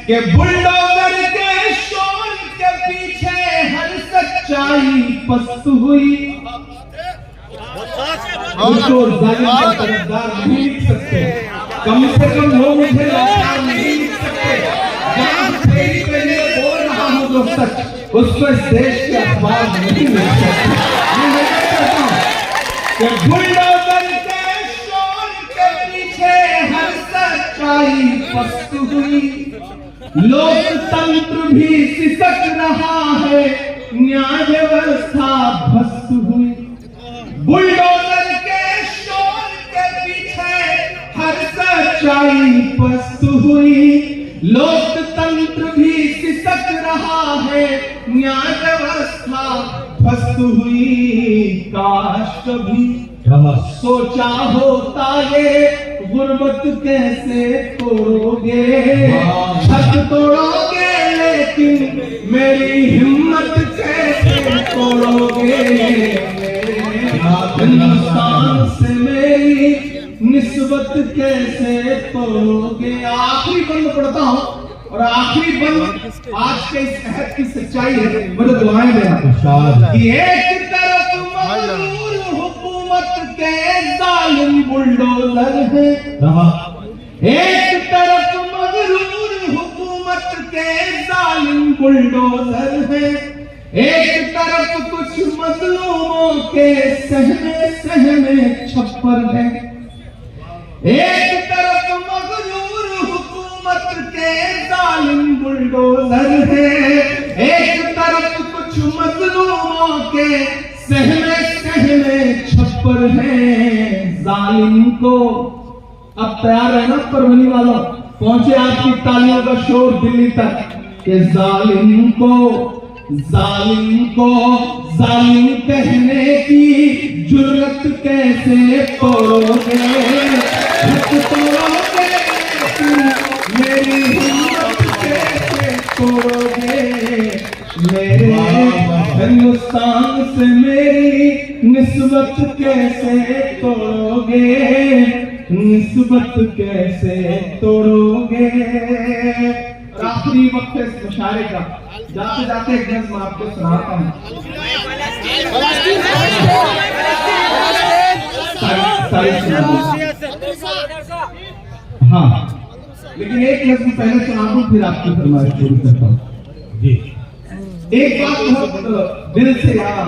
कि बुलडोजर के शोर के पीछे हर सच्चाई पस्त हुई। उसको जालिम का तरफदार नहीं लिख सकते, कम से कम वो मुझे लाचार नहीं लिख सकते। जहां फेरी पे मैं बोल रहा हूं जो सच, उसको इस देश के अखबार नहीं मिल सकते। मैं कहता हूं कि बुलडोजर के शोर के पीछे हर सच्चाई पस्त हुई, लोकतंत्र भी सिसक रहा है, न्याय व्यवस्था भ्रष्ट हुई। बुलडोजर के शोर के पीछे हर सच्चाई पस्त हुई, लोकतंत्र भी सिसक रहा है, न्याय व्यवस्था भ्रष्ट हुई। काश कभी सोचा होता ये गुर्बत कैसे तोड़ोगे, छत तोड़ोगे लेकिन मेरी हिम्मत कैसे तोड़ोगे, हिंदुस्तान से मेरी निस्बत कैसे तोड़ोगे। आखिरी बंद पढ़ता हूं और आखिरी बंद आज के इस अहद की सच्चाई है, मुझे दुआएं देना कि एक तरफ मगरूर हुकूमत के जालिम बुलडोजर है, एक तरफ मगरूर हुकूमत के जालिम बुलडोजर है, एक तरफ कुछ मजलूमों के सहमे सहमे छप्पर है, एक तरफ मगरूर हुकूमत के जालिम बुलडोजर है, एक तरफ कुछ मजलूमों के सहमे सहमे छप्पर है। जालिम को अब तैयार है ना परवनी वालों, पहुंचे आपकी तालियों का शोर दिल्ली तक, कि जालिम को जालिम कहने की जुर्रत कैसे तोड़ोगे, तोड़ोगे मेरी हिम्मत कैसे तोड़ोगे, मेरे हिंदुस्तान से मेरी निस्बत कैसे तोड़ोगे, निस्बत कैसे तोड़ोगे। आखिरी वक्त है इस मुशायरे का, जाते जाते एक नज़्म आपको सुनाता हूँ। हाँ, लेकिन एक नज़्म पहले सुना दूं फिर आपकी फरमाइश पूरी करता हूँ जी। एक बात बहुत दिल से यहाँ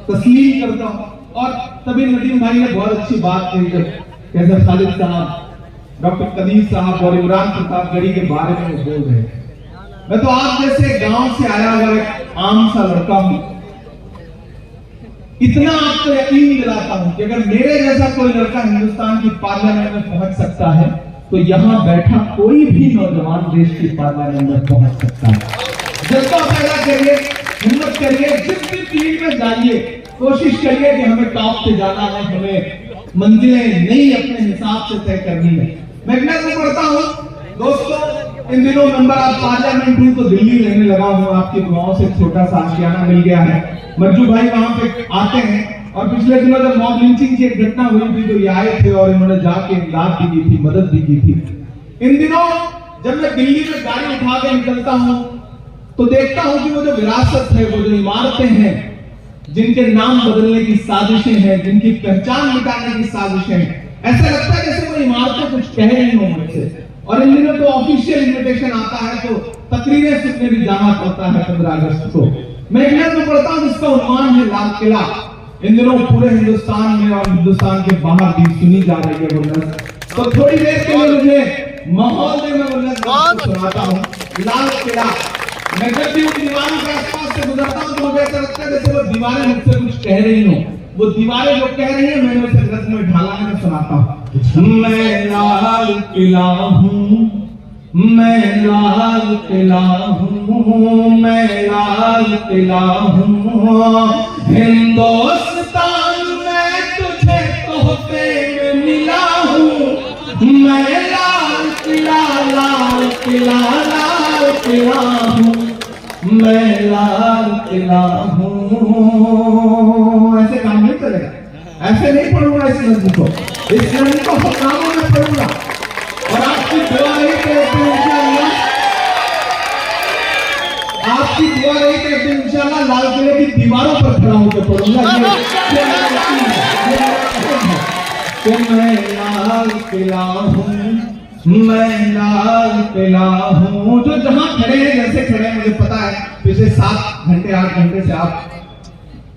तस्लीम करता हूँ, और तभी नदीम भाई ने बहुत अच्छी बात कही जब कैसे खालिद साहब, डॉक्टर कदीर साहब और इमरान प्रतापगढ़ी के बारे में वो बोल रहे हैं। मैं तो आप जैसे गांव से आया हुआ एक आम सा लड़का हूं, इतना आपको यकीन दिलाता हूं कि अगर मेरे जैसा कोई लड़का हिंदुस्तान की पार्लियामेंट में पहुंच सकता है तो यहां बैठा कोई भी नौजवान देश की पार्लियामेंट में पहुंच सकता है। जज्बा पैदा करिए, हिम्मत करिए, जिस भी फील्ड में जाइए, कोशिश करिए कि हमें टॉप पे जाना है, हमें मंजिलें नहीं अपने हिसाब से तय करनी है। मैं इतना पढ़ता हूँ दोस्तों, इन दिनों मेंबर ऑफ पार्लियामेंट हूँ तो दिल्ली रहने लगा हूँ, आपकी दुआओं से छोटा सा आशियाना मिल गया है। मज्जू भाई वहां पे आते हैं, और पिछले दिनों जब मॉब लिंचिंग की एक घटना हुई थी तो ये आए थे और इन्होंने जाके इमदाद भी की थी, मदद भी की थी। इन दिनों जब मैं दिल्ली में गाड़ी उठा के निकलता हूँ तो देखता हूँ कि वो जो विरासत है, वो जो इमारतें हैं, जिनके नाम बदलने की साजिशें हैं, जिनकी पहचान मिटाने की साजिशें हैं, ऐसा लगता है जैसे वो इमारतें कुछ कह रही हो मुझसे। और इन दिनों तो ऑफिशियल इन्विटेशन आता है तो तकरीरें सुनने भी जाना पड़ता है 15 अगस्त को। मैं एक नज़्म पढ़ता हूँ जिसका उन्वान है लाल किला। इन दिनों पूरे हिंदुस्तान में और हिंदुस्तान के बाहर भी सुनी जा रही है वो नज़्म, तो थोड़ी देर के लिए मुझे माहौल में मैं वो नज़्म सुनाता हूँ, लाल किला। मैं जब भी उन दीवारों के आसपास से गुजरता हूँ तो मुझे ऐसा लगता है जैसे वो दीवारें मुझसे कुछ कह रही हो। वो दीवारें जो कह रही है मैंने उसे नज़्म में ढाला है, मैं सुनाता हूँ। मैं लाल किला हूँ, मैं लाल किला हूँ, मैं लाल किला हूँ, हिंदुस्तान में तुझे तोहफे में मिला हूँ। मैं लाल किला, लाल किला, लाल किला हूँ, मैं लाल किला हूँ। ऐसे काम नहीं चलेगा, ऐसे नहीं पढ़ूंगा इस नज़म को, इस नज़म को हकामों में पढ़ूंगा। और आपकी दुआ रही कि इंशाअल्लाह, आपकी दुआ रही कि इंशाअल्लाह लाल किले की दीवारों पर खड़ा होकर पढ़ूंगा कि मैं लाल किला हूँ, मैं लाल किला हूँ। जो जहां खड़े हैं, जैसे खड़े हैं, मुझे पता है पिछले 7 घंटे 8 घंटे से आप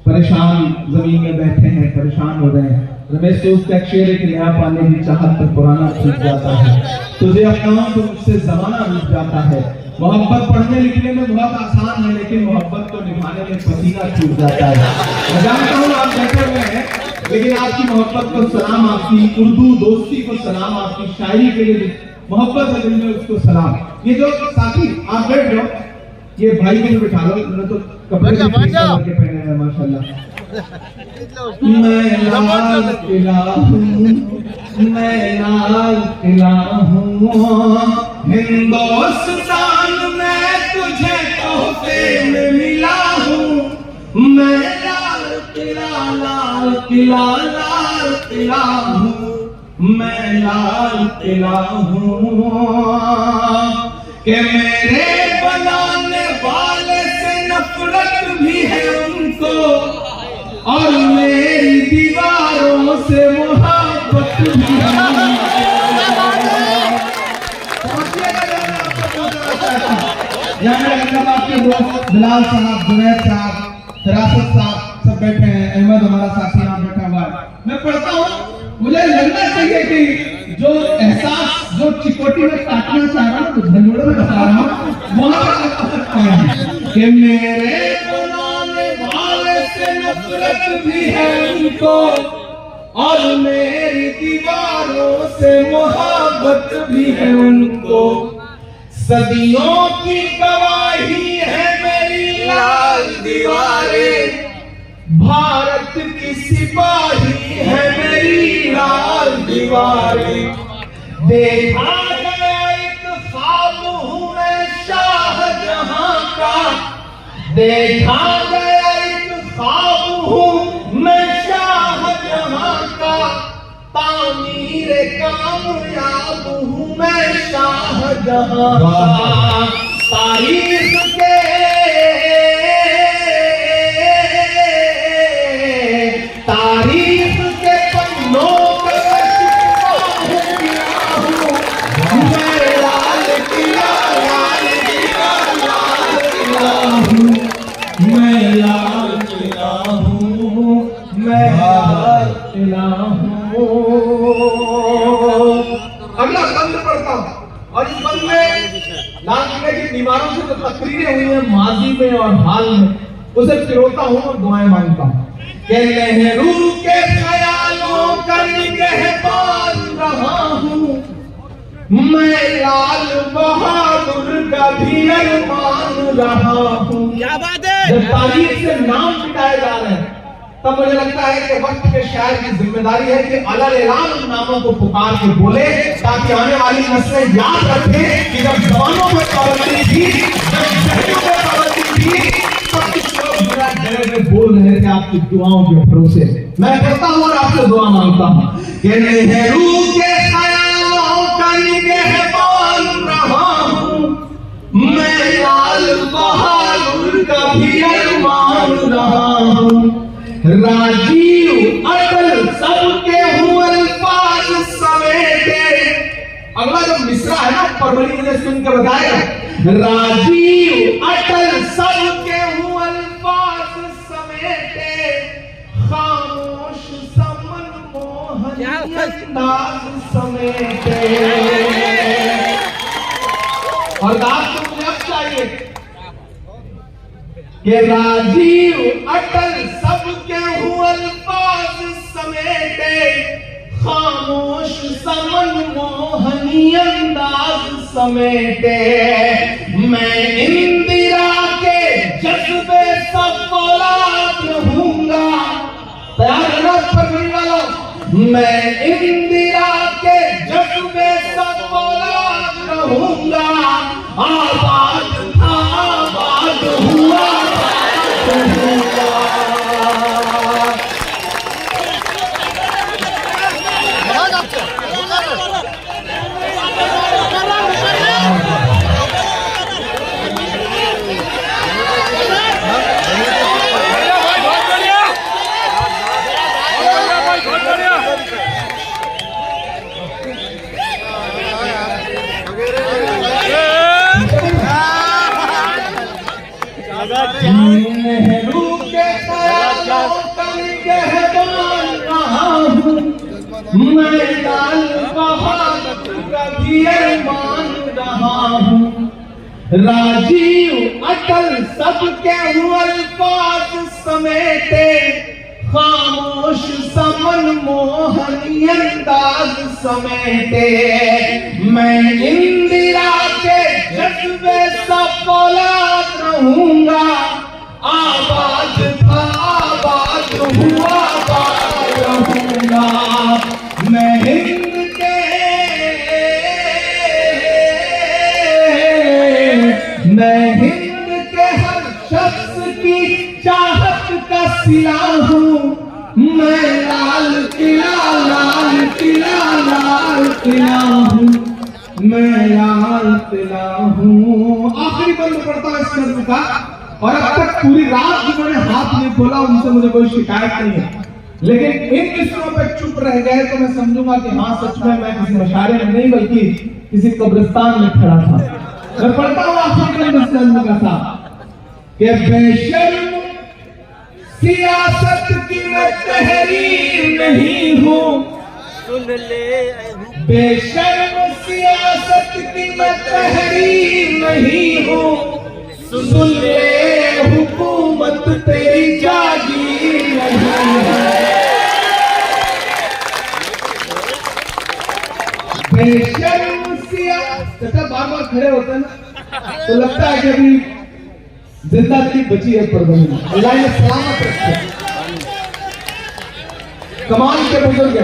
परेशान जमीन में बैठे हैं, परेशान हो रहे हैं। रमेश दोस्त का शेर है कि नया पाने की चाहत पर पुराना छूट जाता है, तुझे अपनाऊं तो मुझसे जमाना रुक जाता है। मोहब्बत पढ़ने लिखने में बहुत आसान है, लेकिन मोहब्बत को निभाने में पसीना छूट जाता है। मैं जानता हूँ आप बैठे हुए हैं, लेकिन आपकी मोहब्बत को सलाम, आपकी उर्दू दोस्ती को सलाम, आपकी शायरी के लिए मोहब्बत है दिल में, उसको सलाम। ये जो साथी आप बैठ जाओ, ये भाई को बिठा लो, उन्होंने तो कपड़े के पहने हैं माशाल्लाह। मैं लाल किला हूँ, मैं लाल किला हूँ, हिंदुस्तान में तुझे तोहफे में मिला हूँ। मैं लाल किला, लाल किला, लाल किला हूँ, मैं लाल किला हूँ। कि मेरे बनाने वाले से नफरत भी है उनको, और मेरी दीवारों से मोहब्बत भी है। आपके दोस्त बिलाल साहब, जुनैद साहब, फिरासत साहब सब बैठे हैं, अहमद हमारा साथी यहाँ बैठा हुआ है। मैं पढ़ता हूँ, मुझे लगना चाहिए कि जो एहसास जो चिकोटी में काटना चाह रहा हूँ, तो झंझोड़े में बता रहा हूँ, वहां कि मेरे बनाने वाले से नफरत भी है उनको, और मेरी दीवारों से मोहब्बत भी है उनको। सदियों की गवाही है मेरी लाल दीवारें, भारत की सिपाही है मेरी लाल दीवारें। देखा गया एक ख्वाब हूँ मैं शाहजहां का, देखा गया एक ख्वाब हूँ मैं शाहजहां का, तामीर कामयाब हूँ मैं शाहजहां का। तारीख के पन्नों पे मैं लाल किला, लाल किला, लाल किला हूँ, मैं लाल किला हूँ, मैं लाल किला हूँ। अगला बंद पढ़ता हूँ, और इस बंद में लाल किले की दीवारों से जो तकरीरें हुई हैं माजी में और हाल में, उसे पिरोता हूँ और दुआएं मांगता हूँ। कि नेहरू के ख्यालों का निगहबान रहा हूँ, मैं लाल बहादुर का भी अरमान रहा हूँ। क्या बात है। जब तारीख से नाम मिटाए जा रहे हैं, तब मुझे लगता है कि वक्त के शायर की जिम्मेदारी है कि अलग-अलग उन नामों को पुकार के बोले, ताकि आने वाली नस्लें याद रखें कि जब जवानों में पाबंदी थी, जब शहरों में पाबंदी थी, तब कुछ लोग बोल रहे थे आपकी दुआओं के भरोसे। मैं पढ़ता हूँ और आपसे दुआ मांगता हूँ कि नेहरू के ख्यालों का निगहबान रहा हूँ, मैं लाल बहादुर का भी अरमान रहा हूँ। राजीव अटल सबके हूँ अल्फाज समेटे। अगला जो मिसरा है ना, परवरी मुझे सुन के बताएगा। राजीव अटल सबके हूँ अल्फाज समेटे, खामोश समन मोहन अंदाज समेटे। और दाद तो मुझे अब चाहिए कि राजीव अटल सबके हूँ अल्फाज समेटे, खामोश समन मोहनी अंदाज समेटे, मैं इंदिरा के जज्बे सब औलाद रहूंगा। तैयार है ना परवीन वालों? मैं इंदिरा के जज्बे सब औलाद रहूंगा। आबाद था आबाद हुआ नेहरू के ख्यालों का निगहबान रहा हूँ, मैं लाल बहादुर का भी अरमान रहा हूँ। राजीव अटल सबके अल्फाज समेटे, खामोश समन मोहनी अंदाज समेटे, मैं इंदिरा के जज्बे सब औलाद रहूंगा। आबाद था आबाद हुआ आबाद रहूंगा। मैं हिंद के हर शख्स की चाहत का सिला हूँ। मैं लाल किला लाल किला लाल किला हूँ, मैं लाल किला हूँ। आखिरी बंद पड़ता है इस नज्म का, और अब तक पूरी रात जिन्होंने हाथ नहीं खोला उनसे मुझे कोई शिकायत नहीं है, लेकिन इन किस्मों पे चुप रह गए तो मैं समझूंगा कि हाँ सच में मैं किसी मशारे में नहीं बल्कि किसी कब्रिस्तान में खड़ा था। मैं पढ़ता हूँ आखिरी नज्म का था कि बेशर्म सियासत की मैं तहरीर नहीं हूँ, बेशर्म सियासत की मैं तहरीर नहीं हूँ। सुन ले हुकूमत तेरी जागीर नहीं है। बेशर्म सियासत, बार बार खड़े होते हैं ना तो लगता है कि अभी जिंदगी बची है परवानी। अल्लाह ने सलामत रखे। कमाल के बुजुर्ग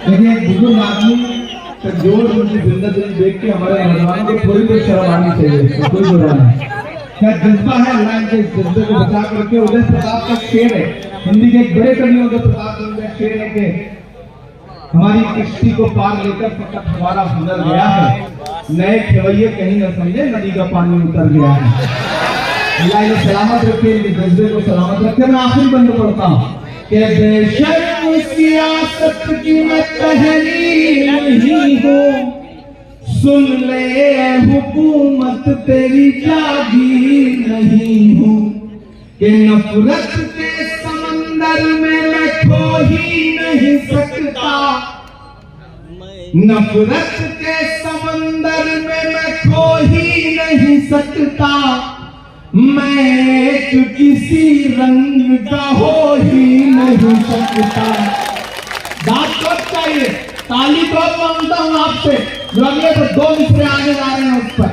देखिए एक बुजुर्ग आदमी का जोर उनकी जिंदगी देख के हमारे नौजवानों को थोड़ी तो शर्म आनी चाहिए, तो कोई बुरा नहीं। क्या जज्बा है अल्लाह के इस जज्बे को बचा करके। उदय प्रताप का शेर है, हिंदी के एक बड़े कवि उदय प्रताप का शेर है कि हमारी किश्ती को पार लेकर फकत हमारा हुनर गया है, नए खेवैये कहीं न समझे नदी का पानी उतर गया है। अल्लाह ने सलामत रखे, इनके जज्बे को सलामत रखे। मैं आखिरी बंद पढ़ता हूँ कि बेशर्म सियासत की मैं तहरीर नहीं हूँ। सुन ले हुकूमत तेरी जागीर नहीं हूँ, कि नफरत के समंदर में मैं खो ही नहीं सकता। नफरत के समंदर में मैं खो ही नहीं सकता। मैं एक किसी रंग का हो ही नहीं सकता। दाद तो चाहिए, ताली तो मांगता हूं आपसे, जो अगले तो दो मिसरे आगे जा रहे हैं उस पर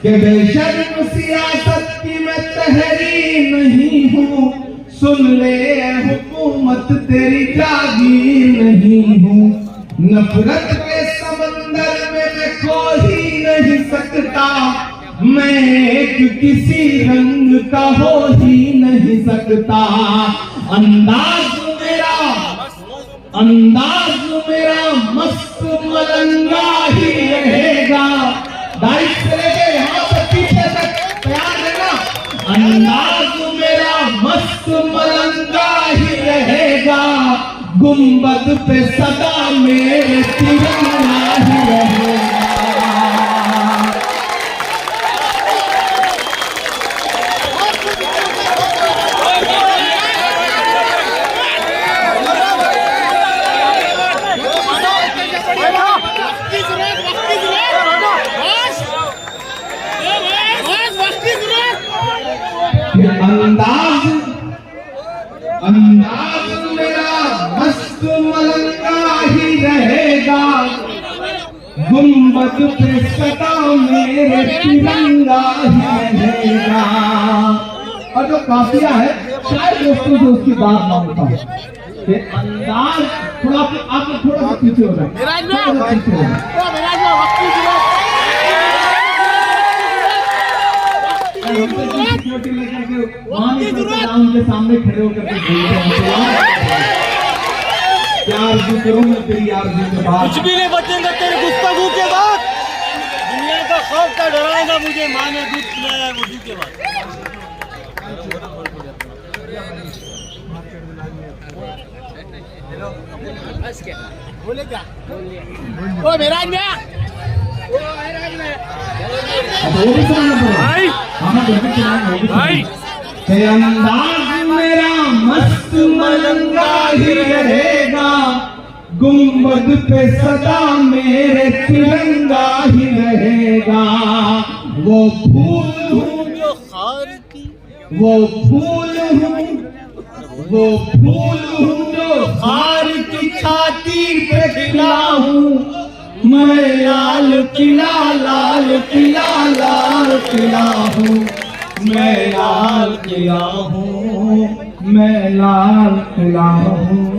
कि बेशर्म सियासत की मैं तहरीर नहीं हूँ। सुन ले हुकूमत तेरी जागीर नहीं हूँ। नफरत के समंदर में मैं खो ही नहीं सकता। मैं एक किसी रंग का हो ही नहीं सकता। अंदाज मेरा मस्त मलंगा ही रहेगा। दाइश से लेके यहाँ से पीछे तक तैयार रहना। अंदाज मेरा मस्त मलंगा ही गुंबद पे सदा मेरे तिरंगा ही रहेगा। अंदाज मेरा मस्त मलंगा ही रहेगा, गुंबद पे सदा मेरे तिरंगा ही रहेगा। और जो काफिया है शायद दोस्तों से उसकी बात मांगता हूँ कि अंदाज थोड़ा आप थोड़ा सा पीछे हो जाए, सिक्योरिटी लेकर के वहां उनके सामने खड़े होकर के बोलते हैं क्या आरज़ू करूं मैं तेरी आरज़ू के बाद, कुछ भी नहीं बचेगा तेरे गुफ्तगू के बाद। दुनिया का खौफ का डराएगा मुझे, माँ ने दूध पिलाया है वजू के बाद। बोले क्या ओ मेराज में वो भी सुनाना पड़ा भाई भाई। अंदाज मेरा मस्त मलंगा ही रहेगा, गुंबद पे सदा मेरे तिरंगा ही रहेगा। वो फूल हूँ जो खार की, वो फूल हूँ, वो फूल हूँ जो हार की छाती पे खिला हूँ। मैं लाल किला लाल किला लाल किला हूँ, मैं लाल किला हूँ, मैं लाल किला हूँ।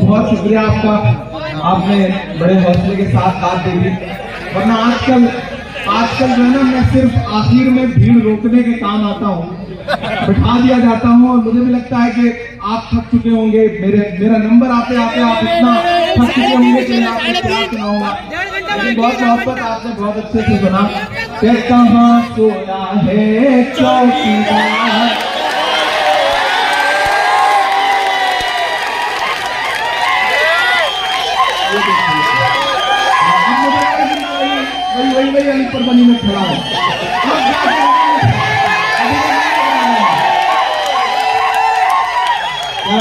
बहुत शुक्रिया आपका, आपने बड़े हौसले के साथ बात दी। वरना आजकल जो है ना, मैं सिर्फ आखिर में भीड़ रोकने के काम आता हूँ, बिठा दिया जाता हूँ। और मुझे भी लगता है कि आप थक चुके होंगे, मेरा नंबर आते आते आप इतना थक चुके होंगे कि मैं आपको क्या सुनाऊंगा। लेकिन बहुत मोहब्बत आपने बहुत अच्छे से सुना कि कहाँ सोया है चौकीदार। वही अलीपुर बनी में खड़ा है।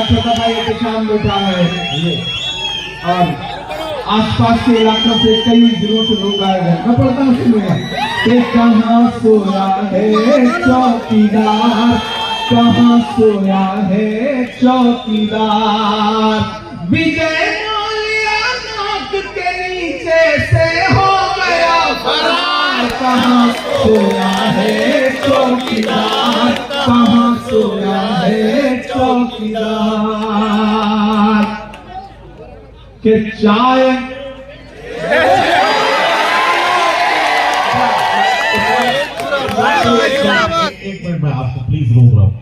छोटा भाई किसान बैठा है ये, और आसपास के इलाकों से कई जिलों से लोग आए हैं। मैं पढ़ता हूँ सुनिए कि कहाँ सोया है चौकीदार, कहाँ सोया है चौकीदार। विजय माल्या नाक के नीचे से हो गया फरार। कहाँ सोया है चौकीदार, कहाँ सोया है चौकीदार। के चाय एक मिनट में आपको प्लीज रोक रहा हूँ।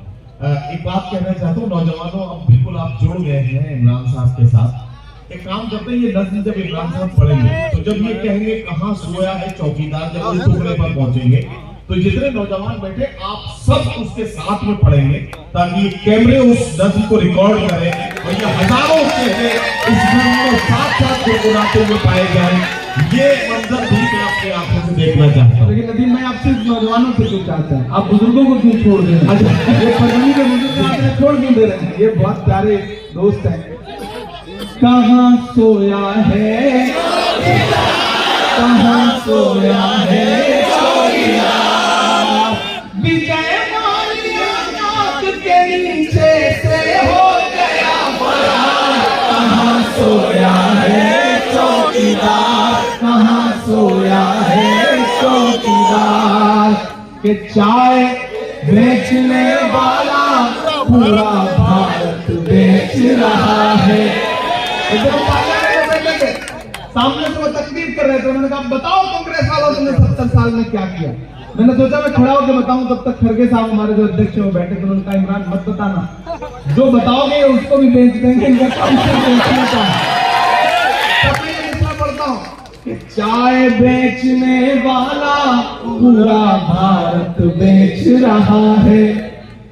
एक बात कहना चाहता हूँ नौजवानों, अब बिल्कुल आप जुड़ गए हैं इमरान साहब के साथ। एक काम करते हैं, ये नज़्म जब इमरान साहब पढ़ेंगे तो जब ये कहेंगे कहाँ सोया है चौकीदार, जब उस टुकड़े पर पहुंचेंगे तो जितने नौजवान बैठे आप सब उसके साथ में पढ़ेंगे ताकि ये कैमरे उस नज़्म को रिकॉर्ड करें और ये हजारों चेहरे इस नज़्म में साथ साथ गुनगुनाते हुए पाए जाए। ये मंजर भी मैं आपके आंखों से देखना चाहता हूँ। लेकिन नदीम भाई आपसे नौजवानों से क्यों चाहता है, आप बुजुर्गों को क्यों छोड़ दे रहे हैं? ये परवनी के बुजुर्ग आपने छोड़ क्यों दे रहे हैं? ये बहुत प्यारे दोस्त हैं। कहाँ सोया है, कहाँ सोया है चौकीदार। विजय माल्या नाक के नीचे से हो गया फरार। कहाँ सोया है चौकीदार, कहाँ सोया है चौकीदार। के चाय बेचने वाला पूरा भारत बेच रहा है। सामने से वो तकलीफ कर रहे थे, उन्होंने कहा बताओ कांग्रेस वालों तुमने 70 साल में क्या किया। मैंने सोचा मैं खड़ा होकर बताऊं, तब तक खड़गे साहब हमारे जो अध्यक्ष हैं वो बैठे थे। उन्होंने कहा इमरान मत बताना, जो बताओगे उसको भी बेच देंगे, इनका काम से बेचने का। तब मैं इसमें पढ़ता हूं कि चाय बेचने वाला पूरा भारत बेच रहा है।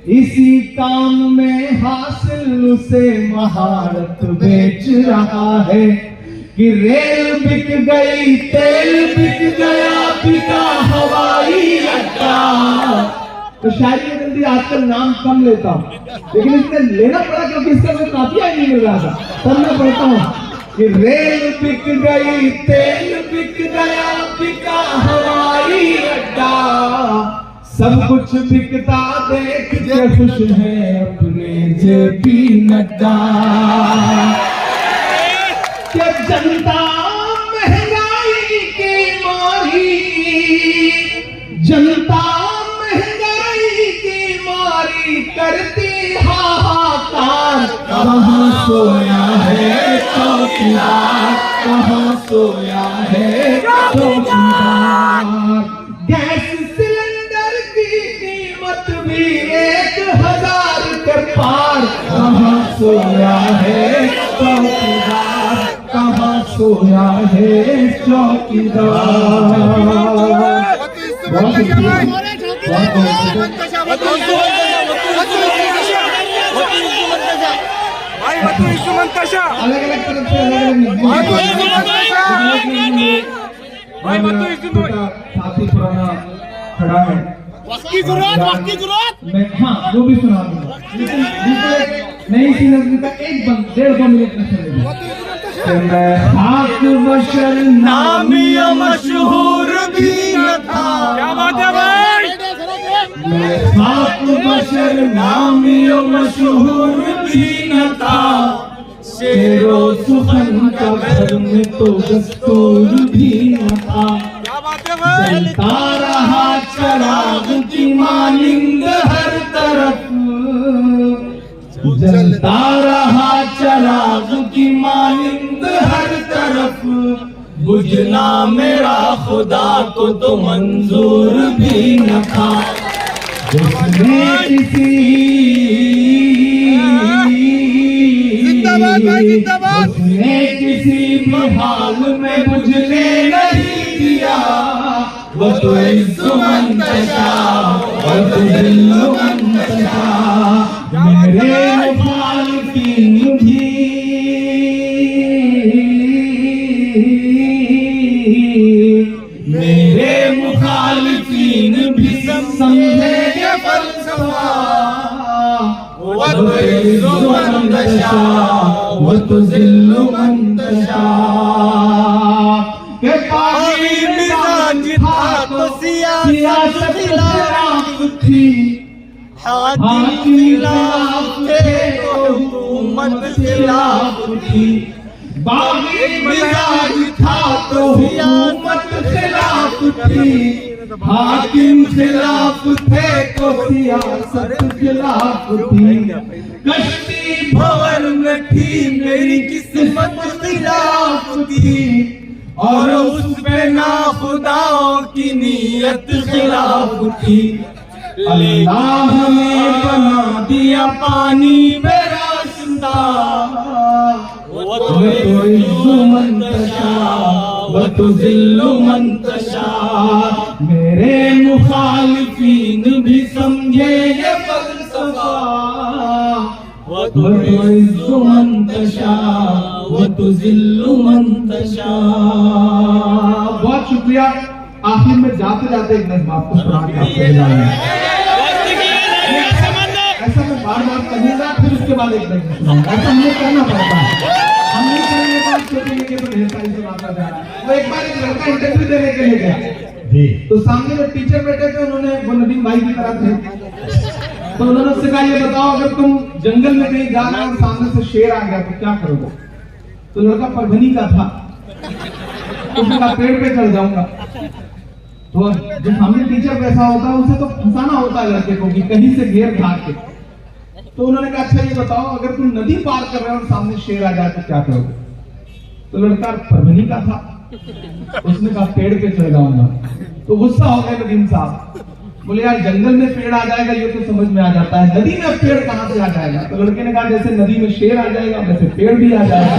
इसी काम में हासिल उसे महारत बेच रहा है कि रेल बिक गई, तेल बिक गया, बिका हवाई अड्डा। तो शायद मैं जल्दी आजकल नाम कम लेता हूँ, लेकिन इसने लेना पड़ा क्योंकि इसका मुझे काफी नहीं मिल रहा था। तब मैं पढ़ता हूँ कि रेल बिक गई, तेल बिक गया, बिका हवाई अड्डा, सब कुछ बिकता देख के खुश है अपने जेपी नड्डा। क्या जनता महंगाई की मारी, जनता महंगाई की मारी करती हाहाकार। कहाँ सोया है चौकीदार, कहाँ सोया है चौकीदार। गैस सिलेंडर की कीमत भी 1000 के पार। कहाँ सोया है चौकीदार, कहाँ सोया है चौकीदार। अलग अलग तरफ से साथी पुराना खड़ा है, मैं हाँ वो भी सुना दूंगा, लेकिन दूसरे नई सीरीज का 1-2 मिनट में चलेगा। मैं खाक बशर नामी मशहूर भी न था, क्या बात है भाई। मैं खाक बशर नामी मशहूर भी न था, शेरो सुखन का घर में तो दस्तूर भी न था। जलता रहा चराग की मानिंद हर तरफ, जलता रहा चराग की मानिंद हर तरफ, बुझना मेरा खुदा को तो मंजूर भी न था। उसने किसी भी हाल में बुझने नहीं दिया, वो तो इज़्ज़ुमंतशा, वो तो दिल्लुमंतशा। मेरे मुखालिफीन भी समझेंगे फलसफा, वो तो इज़्ज़ुमंतशा, वो तो ज़िल्लुमंतशा। के पानी मिजाज था तो सियासत खिलाफ थी, हाकिम खिलाफ थे तो हुकूमत खिलाफ थी। बागी मिजाज था तो हुकूमत खिलाफ थी, हाकिम खिलाफ थे तो सियासत खिलाफ थी। कश्ती भंवर में थी मेरी किस्मत खिलाफ थी, और उस पे ना खुदाओं की नीयत खिलाफ थी। अल्लाह ने बना दिया पानी में रास्ता, वो तो इज़्ज़ुमंतशा, वो तो ज़िल्लुमंतशा। मेरे मुखालिफीन भी समझे ये फलसफा, वो तो इज़्ज़ुमंतशा, वो तो ज़िल्लुमंतशा। बहुत शुक्रिया। आखिर में जाते जाते एक नज़्म आपको सुना के आपको बुलाऊंगा। ऐसा मैं बार-बार कहूँगा, फिर उसके बाद एक नज़्म सुनाऊंगा। ऐसा हमें करना पड़ता है। हम नहीं करेंगे तो आप सोचेंगे तो ढेर सारी सुनाता जा रहा है। वो एक बार एक लड़का इंटरव्यू देने के लिए गया जी, तो सामने जो टीचर बैठे थे उन्होंने, वो नदीम भाई की तरह थे, तो उन्होंने उससे कहा ये बताओ अगर तुम जंगल में कहीं जा रहे हो और सामने से शेर आ गया तो क्या करोगे? तो लड़का परभनी का था, उसने कहा पेड़ पे चढ़ जाऊंगा। तो जो सामने टीचर कैसा होता है उसे तो फंसाना होता है लड़के को कि कहीं से घेर घाट के। तो उन्होंने कहा अच्छा ये बताओ अगर तुम नदी पार कर रहे हो और सामने शेर आ जाए तो क्या करोगे? तो लड़का परभनी का था, उसने कहा पेड़ पे चढ़ जाऊंगा। तो गुस्सा हो गया नदीम साहब, बोले यार जंगल में पेड़ आ जाएगा ये तो समझ में आ जाता है, नदी में पेड़ कहां से आ जाएगा? तो लड़के ने कहा जैसे नदी में शेर आ जाएगा वैसे पेड़ भी आ जाएगा।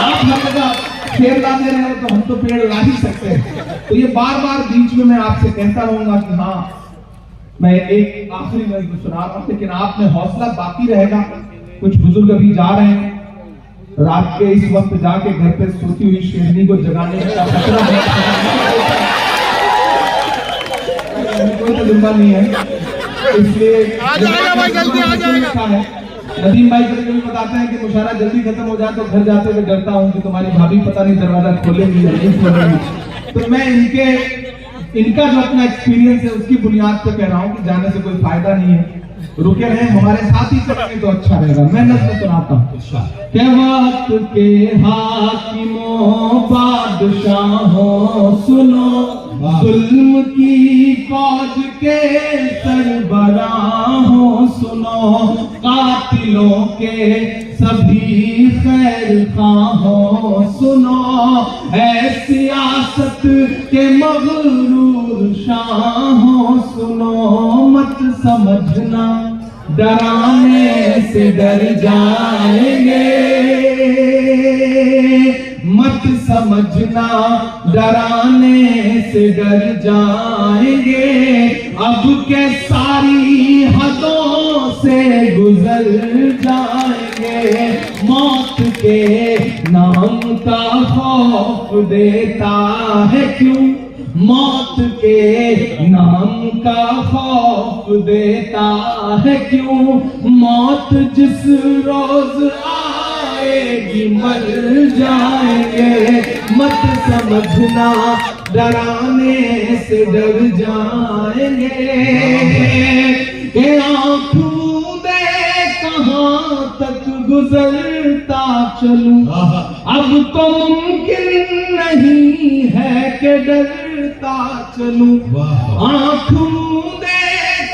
आप लगा शेर ला दे रहे हैं तो हम तो पेड़ ला ही सकते हैं। तो ये बार बार बीच में मैं आपसे कहता रहूंगा कि हाँ मैं एक आखिरी नज़्म सुना रहा हूं, लेकिन आप में हौसला बाकी रहेगा। कुछ बुजुर्ग अभी जा रहे हैं, रात के इस वक्त जाके घर पे सोती हुई शेरनी को जगाने का खतरा है, कोई तो जिम्मा नहीं है, इसलिए आ जाएगा भाई, जल्दी आ जाएगा। नदीम भाई कभी कभी बताते हैं कि मुशायरा जल्दी खत्म हो जाए तो घर जाते हुए डरता हूँ कि तुम्हारी भाभी पता नहीं दरवाजा खोलेंगी या नहीं खोलेंगी। तो मैं इनका जो अपना एक्सपीरियंस है उसकी बुनियाद पे कह रहा हूँ कि जाने से कोई फायदा नहीं है, रुके रहें, हमारे साथ ही चलेंगे तो अच्छा रहेगा। मैं नज़्म सुनाता हूँ। के वक्त के हाकिमों बादशाहों सुनो, जुल्म की फौज के सरबराहों सुनो, कातिलों के सभी खैर खाहों सुनो, ऐ सियासत के मगरूर शाहों सुनो, मत समझना डराने से डर जाएंगे, मत समझना डराने से डर जाएंगे, अब के सारी हदों से गुजर जाएंगे, मौत के नाम का खौफ देता है क्यों, मौत के नाम का खौफ देता है क्यों, मौत जिस रोज आएगी मर जाएंगे, मत समझना डराने से डर जाएंगे, के आंखों दे कहां तक गुजरता चलूं, अब तो मुमकिन नहीं है कि डरता चलूं, आँख मूंदे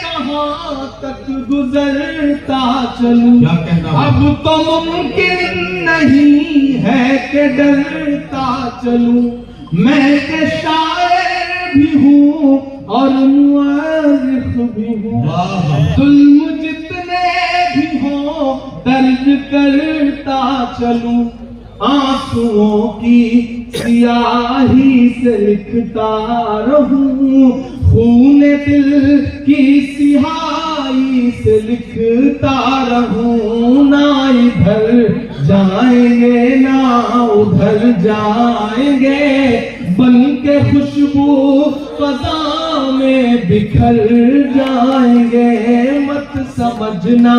कहां तक गुजरता चलूं, अब तो मुमकिन नहीं है कि डरता चलूं, मैं के शायर भी हूँ और मुअर्रिख भी हूँ, जुल्म जितने भी हो दर्द करता चलूं, आंसुओं की सियाही से लिखता रहूं, खून दिल की सिहाई से लिखता रहूं, ना इधर जाएंगे ना उधर जाएंगे, बन के खुशबू फज़ा में बिखर जाएंगे, मत समझना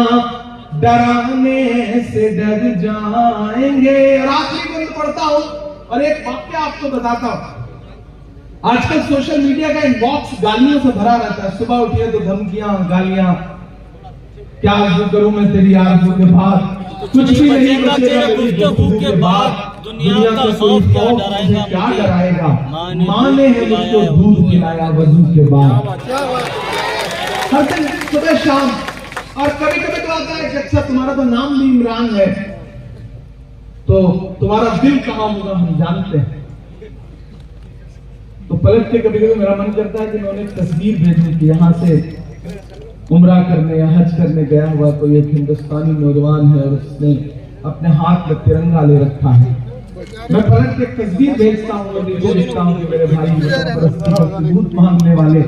डराने से डर जाएंगे। आखिरी बंद पढ़ता हूं और एक वाक्य आपको बताता हूं। आजकल सोशल मीडिया का इनबॉक्स गालियों से भरा रहता है, सुबह उठिए तो धमकियां गालियां, क्या आरज़ू करूं मैं तेरी आरज़ू के बाद, कुछ भी नहीं बचेगा गुफ्तगू के बाद, दुनिया का खौफ क्या डराएगा, माँ ने है मुझको दूध पिलाया वजू के बाद। हर दिन सुबह शाम, और कभी कभी तो आता है कि अच्छा तुम्हारा तो नाम भी इमरान है, तो तुम्हारा दिल कहाँ होगा हम जानते हैं, तो पलट के कभी कभी मेरा मन करता है कि मैं उन्हें एक तस्वीर भेजूं कि यहाँ से उम्रा करने या हज करने गया हुआ कोई एक हिंदुस्तानी नौजवान है और उसने अपने हाथ में तिरंगा ले रखा है, मैं पलट के एक तस्वीर भेजता हूँ और नीचे लिखता हूँ कि मेरे भाई सबूत मांगने वाले,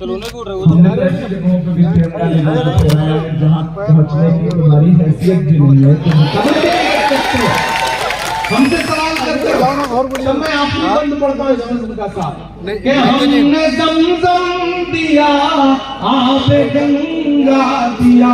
हमने तो ऐसी जगहों पर भी तिरंगा लेना सिखाया है जहाँ पहुँचने की तुम्हारी हैसियत भी नहीं है, हमसे सवाल करते हो, तो मैं आखिरी बंद पढ़ता हूँ इस नज़्म का साथ कि हमने ज़मज़म दिया आबे गंगा दिया,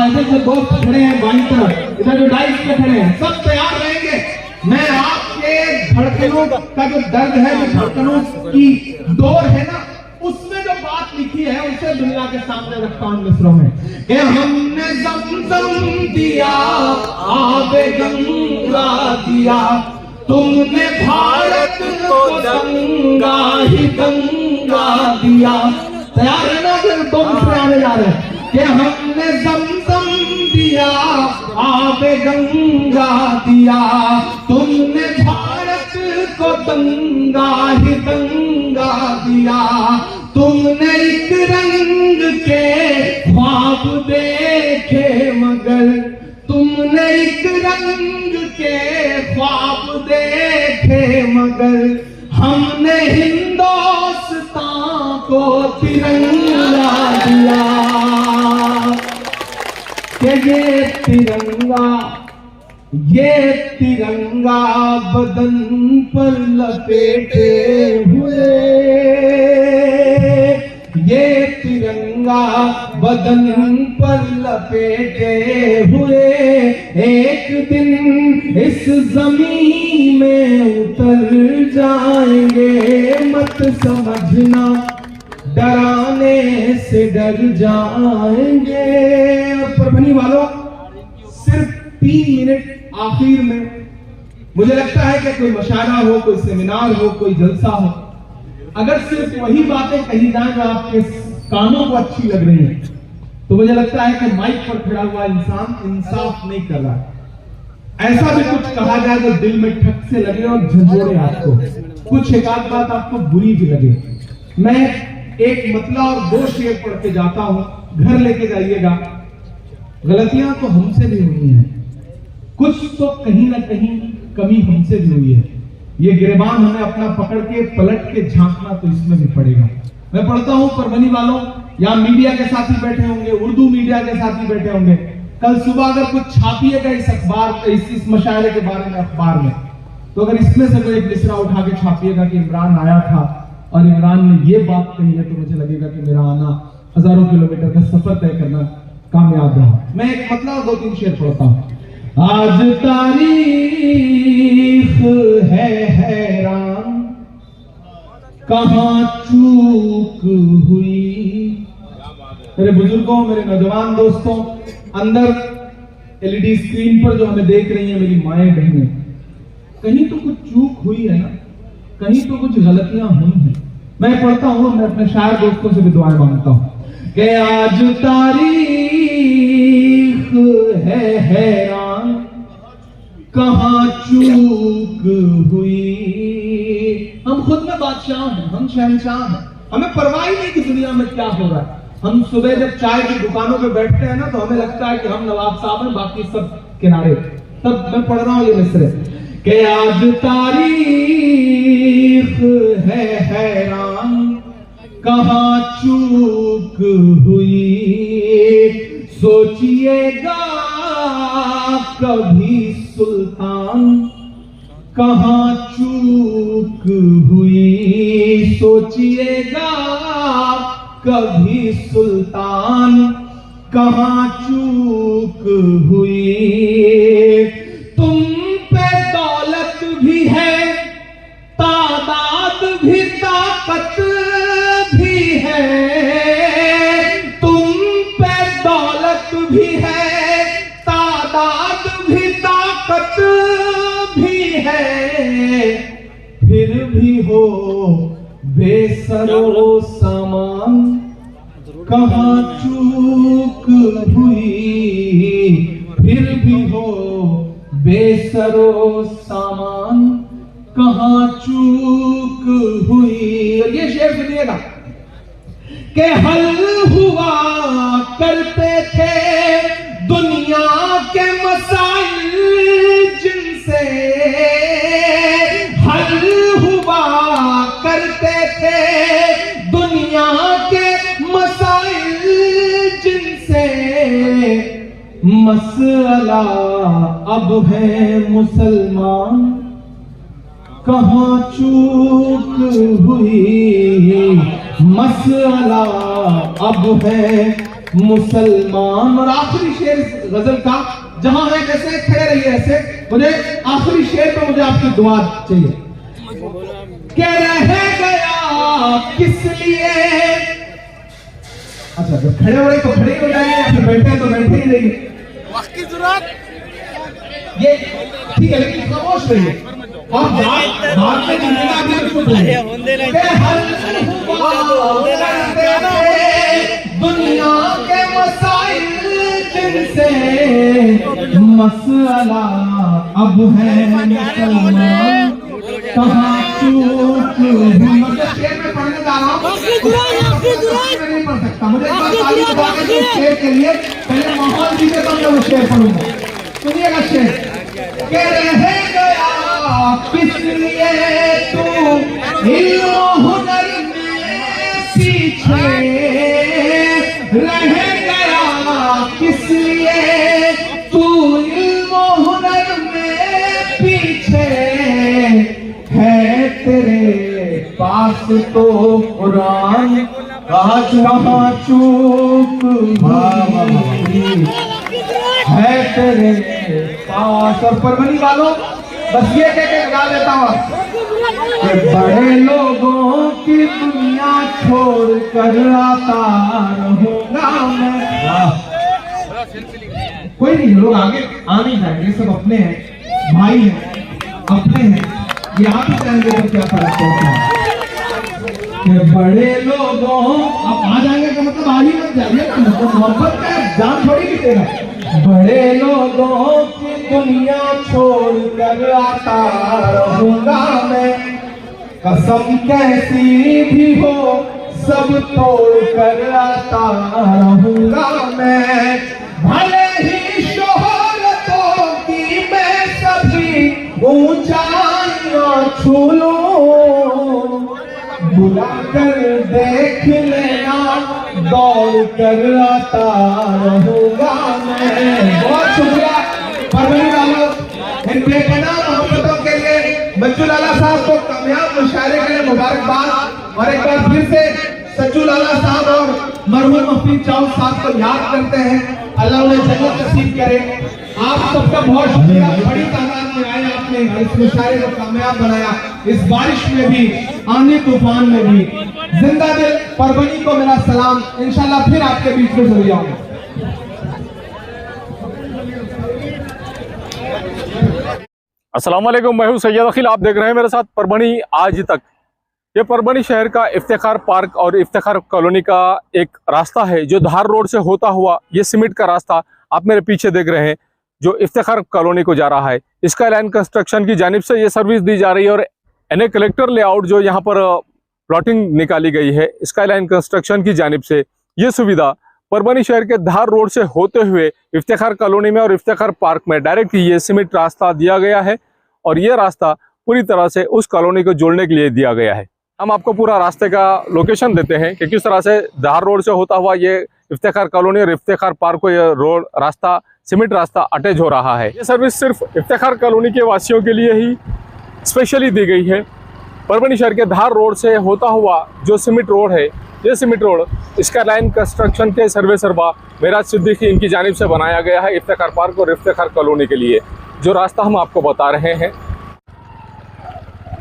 इधर से बहुत खड़े हैं बाईं तरफ, इधर जो डाइस पे खड़े हैं सब तैयार रहेंगे, मैं आपके धड़कनों का जो दर्द है, जो धड़कनों की डोर है ना, उसमें जो बात लिखी है उसे दुनिया के सामने रखता हूं मिसरों में कि हमने ज़मज़म दिया आबे गंगा दिया, तुमने भारत को गंगा ही गंगा दिया, तैयार है ना, फिर दो मिसरे आने जा रहे हैं कि हमने ज़मज़म दिया आबे गंगा दिया, तुमने भारत को गंगा ही गंगा दिया, तुमने एक रंग के ख्वाब देखे मगर, तुमने एक रंग के ख्वाब देखे मगर, हमने हिंदुस्तान को तिरंगा ये तिरंगा बदन पर लपेटे हुए, ये तिरंगा बदन पर लपेटे हुए एक दिन इस जमीन में उतर जाएंगे, मत समझना डराने से डर जाएंगे। और परभनी वालों, सिर्फ 3 मिनट आखिर में मुझे लगता है कि कोई मशारा हो, कोई सेमिनार हो, कोई जलसा हो, अगर सिर्फ वही बातें कही जाए जो आपके कानों को अच्छी लग रही है, तो मुझे लगता है कि माइक पर खड़ा हुआ इंसान इंसाफ नहीं कर रहा है। ऐसा भी कुछ कहा जाए जो दिल में ठक से लगे और झंझोड़े आपको, कुछ एक आध बात आपको बुरी भी लगे। मैं एक मतला और 2 शेर पढ़ के जाता हूं, घर लेके जाइएगा। गलतियां तो हमसे भी हुई हैं, कुछ तो कहीं ना कहीं कमी हमसे भी हुई है। ये गिरबान हमें अपना पकड़ के पलट के झांकना तो इसमें भी पड़ेगा। मैं पढ़ता हूं परभनी वालों, यहाँ मीडिया के साथी बैठे होंगे, उर्दू मीडिया के साथी बैठे होंगे। कल सुबह अगर कुछ छापिएगा इस अखबार, इस मशायरे के बारे में अखबार में, तो अगर इसमें से कोई एक मिसरा उठा के छापिएगा कि इमरान आया था और इमरान ने ये बात कही है, तो मुझे लगेगा कि मेरा आना हजारों किलोमीटर का सफर तय करना कामयाब रहा। मैं एक मतलब 2-3 शेर पढ़ता हूं। आज तारीख है हैरान, कहां चूक हुई। मेरे बुजुर्गों, मेरे नौजवान दोस्तों, अंदर एलईडी स्क्रीन पर जो हमें देख रही हैं मेरी माएं बहनें, कहीं तो कुछ चूक हुई है ना, कहीं तो कुछ गलतियां हुई हैं। मैं पढ़ता हूं, मैं अपने शायर दोस्तों से भी दुआएं मांगता हूं कि आज तारीख है हैरान, कहां चूक हुई। हम खुद में बादशाह हैं, हम शहंशाह हैं, हमें परवाह ही नहीं कि दुनिया में क्या हो रहा है। हम सुबह जब चाय की दुकानों पे बैठते हैं ना, तो हमें लगता है कि हम नवाब साहब हैं, बाकी सब किनारे। तब मैं पढ़ रहा हूं ये मिसरे कि आज तारीख है हैरान, कहां चूक हुई। सोचिएगा कभी सुल्तान, कहां चूक हुई। सोचिएगा कभी सुल्तान, कहां चूक हुई। तुम पे दौलत भी है, तादाद भी, ताकत भी है। तुम पे दौलत भी है, तादाद भी, ताकत भी है। फिर भी हो बेसरो सामान, कहां चूक हुई। फिर भी हो बेसरो सामान, कहां चूक हुई। और ये शेर सुनिएगा कि हल हुआ करते थे दुनिया के मसाइल जिनसे, हल हुआ करते थे दुनिया के मसाइल जिनसे। मसला अब है मुसलमान, कहां चूक हुई। मसला अब है मुसलमान। और आखिरी शेर गजल का, जहां है जैसे खड़े रहिए ऐसे, मुझे आखिरी शेर पे मुझे आपकी दुआ चाहिए। क्या रह गया किस लिए। अच्छा, जब खड़े हो रहे तो खड़े हो जाएंगे, या फिर बैठे तो बैठे ही रहिए। वक्त की जरूरत ये ठीक है, लेकिन खामोश रहिए। और बात में जिंदगी भी कुछ नहीं। दुनिया के मसाइल जिनसे, मसला अब है मुसलमान, कहां चूक हुई। शेर में पढ़ने जा रहा हूं, नहीं पढ़ सकता। मुझे एक बार ताली बजा के दो शेर के लिए, पहले माहौल दीजिए तब मैं वो शेर पढ़ूंगा। सुनिएगा शेर के रह गया किस लिए तू इल्म हुनर में पीछे, रह गया किस लिए पास तो कुरान कहाँ चूक है तेरे पास। और परवनी वालों बस ये कह के गा देता हूँ कि बड़े लोगों की दुनिया छोड़ कर आता रहूंगा मैं। कोई नहीं, लोग आगे आ नहीं जाएंगे, सब अपने हैं, भाई हैं, अपने हैं, ये आप ही जाएंगे तो क्या फर्क पड़ता है। कि बड़े लोगों आप आ जाएंगे का मतलब आ ही मत जाइए ना, मतलब मोहब्बत का जान थोड़ी कितेगा। बड़े लोगों की दुनिया छोड़ कर आता रहूंगा मैं, कसम कैसी भी हो सब तोड़ कर आता रहूंगा मैं। भले ही शोहरतों की मैं सभी ऊंचाइयां छू लूं, बुला कर देख लेना दौड़ कर आता रहूंगा मैं। बहुत शुक्रिया परवनी वालों, इन बेपनाह मोहब्बतों के लिए मंजू लाला साहब को कामयाब मुशायरे के लिए मुबारकबाद। और एक बार फिर से सच्चू लाला साहब और मरहूम मुफ्ती चाउल साहब को याद करते हैं, अल्लाह उन्हें जन्नत नसीब करे। आप सबका बहुत शुक्रिया, बड़ी तादाद में आए, आपने इस मुशायरे को कामयाब बनाया, इस बारिश में भी, आंधी तूफान में भी। जिंदा दिल परवनी को मेरा सलाम, इंशाल्लाह फिर आपके बीच में जरूर आऊंगा। अस्सलाम वालेकुम, मैं हूं सैयद अखिल, आप देख रहे हैं मेरे साथ परभणी आज तक। ये परभणी शहर का इफ्तिखार पार्क और इफ्तिखार कॉलोनी का एक रास्ता है जो धार रोड से होता हुआ, ये सीमेंट का रास्ता आप मेरे पीछे देख रहे हैं जो इफ्तिखार कॉलोनी को जा रहा है। स्काई लाइन कंस्ट्रक्शन की जानिब से ये सर्विस दी जा रही है और एनए कलेक्टर लेआउट जो यहाँ पर प्लॉटिंग निकाली गई है स्काई लाइन कंस्ट्रक्शन की जानिब से, ये सुविधा परभणी शहर के धार रोड से होते हुए इफ्तिखार कॉलोनी में और इफ्तिखार पार्क में डायरेक्ट ये सीमेंट रास्ता दिया गया है। और ये रास्ता पूरी तरह से उस कॉलोनी को जोड़ने के लिए दिया गया है। हम आपको पूरा रास्ते का लोकेशन देते हैं कि किस तरह से धार रोड से होता हुआ ये इफ्तिखार कॉलोनी और इफ्तिखार पार्क को ये रोड रास्ता, सीमेंट रास्ता अटैच हो रहा है। ये सर्विस सिर्फ इफ्तिखार कॉलोनी के वासियों के लिए ही स्पेशली दी गई है। परभणी शहर के धार रोड से होता हुआ जो सीमेंट रोड है, ये cement road sky line construction के सर्वे सरबा मेराज सिद्दीकी इनकी जानिब से बनाया गया है इफ्तिखार पार्क और इफ्तिखार कॉलोनी के लिए। जो रास्ता हम आपको बता रहे हैं,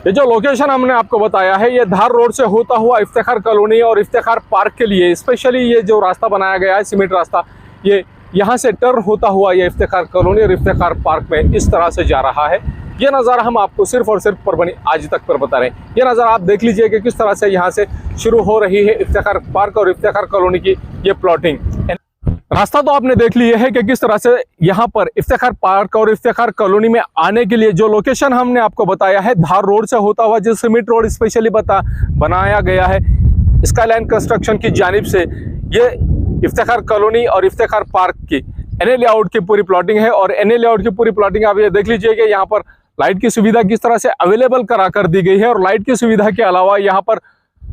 ये जो लोकेशन हमने आपको बताया है, ये धार रोड से होता हुआ इफ्तिखार कॉलोनी और इफ्तिखार पार्क के लिए स्पेशली ये जो रास्ता बनाया गया है सीमेंट रास्ता, ये यहाँ से टर्न होता हुआ ये इफ्तिखार कॉलोनी और इफ्तिखार पार्क में इस तरह से जा रहा है। ये नज़ारा हम आपको सिर्फ और सिर्फ परभणी आज तक पर बता रहे हैं। ये नज़ारा आप देख लीजिए कि किस तरह से यहाँ से शुरू हो रही है इफ्तिखार पार्क और इफ्तिखार कॉलोनी की ये प्लॉटिंग। रास्ता तो आपने देख लिया है कि किस तरह से यहाँ पर इफ्तिखार पार्क और इफ्तिखार कॉलोनी में आने के लिए जो लोकेशन हमने आपको बताया है धार रोड से होता हुआ जो सीमेंट रोड स्पेशली बनाया गया है स्काई लाइन कंस्ट्रक्शन की जानिब से, ये इफ्तिखार कॉलोनी और इफ्तिखार पार्क की एनए लेआउट की पूरी प्लॉटिंग है। और एनए लेआउट की पूरी प्लॉटिंग आप ये देख लीजिए कि यहाँ पर लाइट की सुविधा किस तरह से अवेलेबल करा कर दी गई है। और लाइट की सुविधा के अलावा यहाँ पर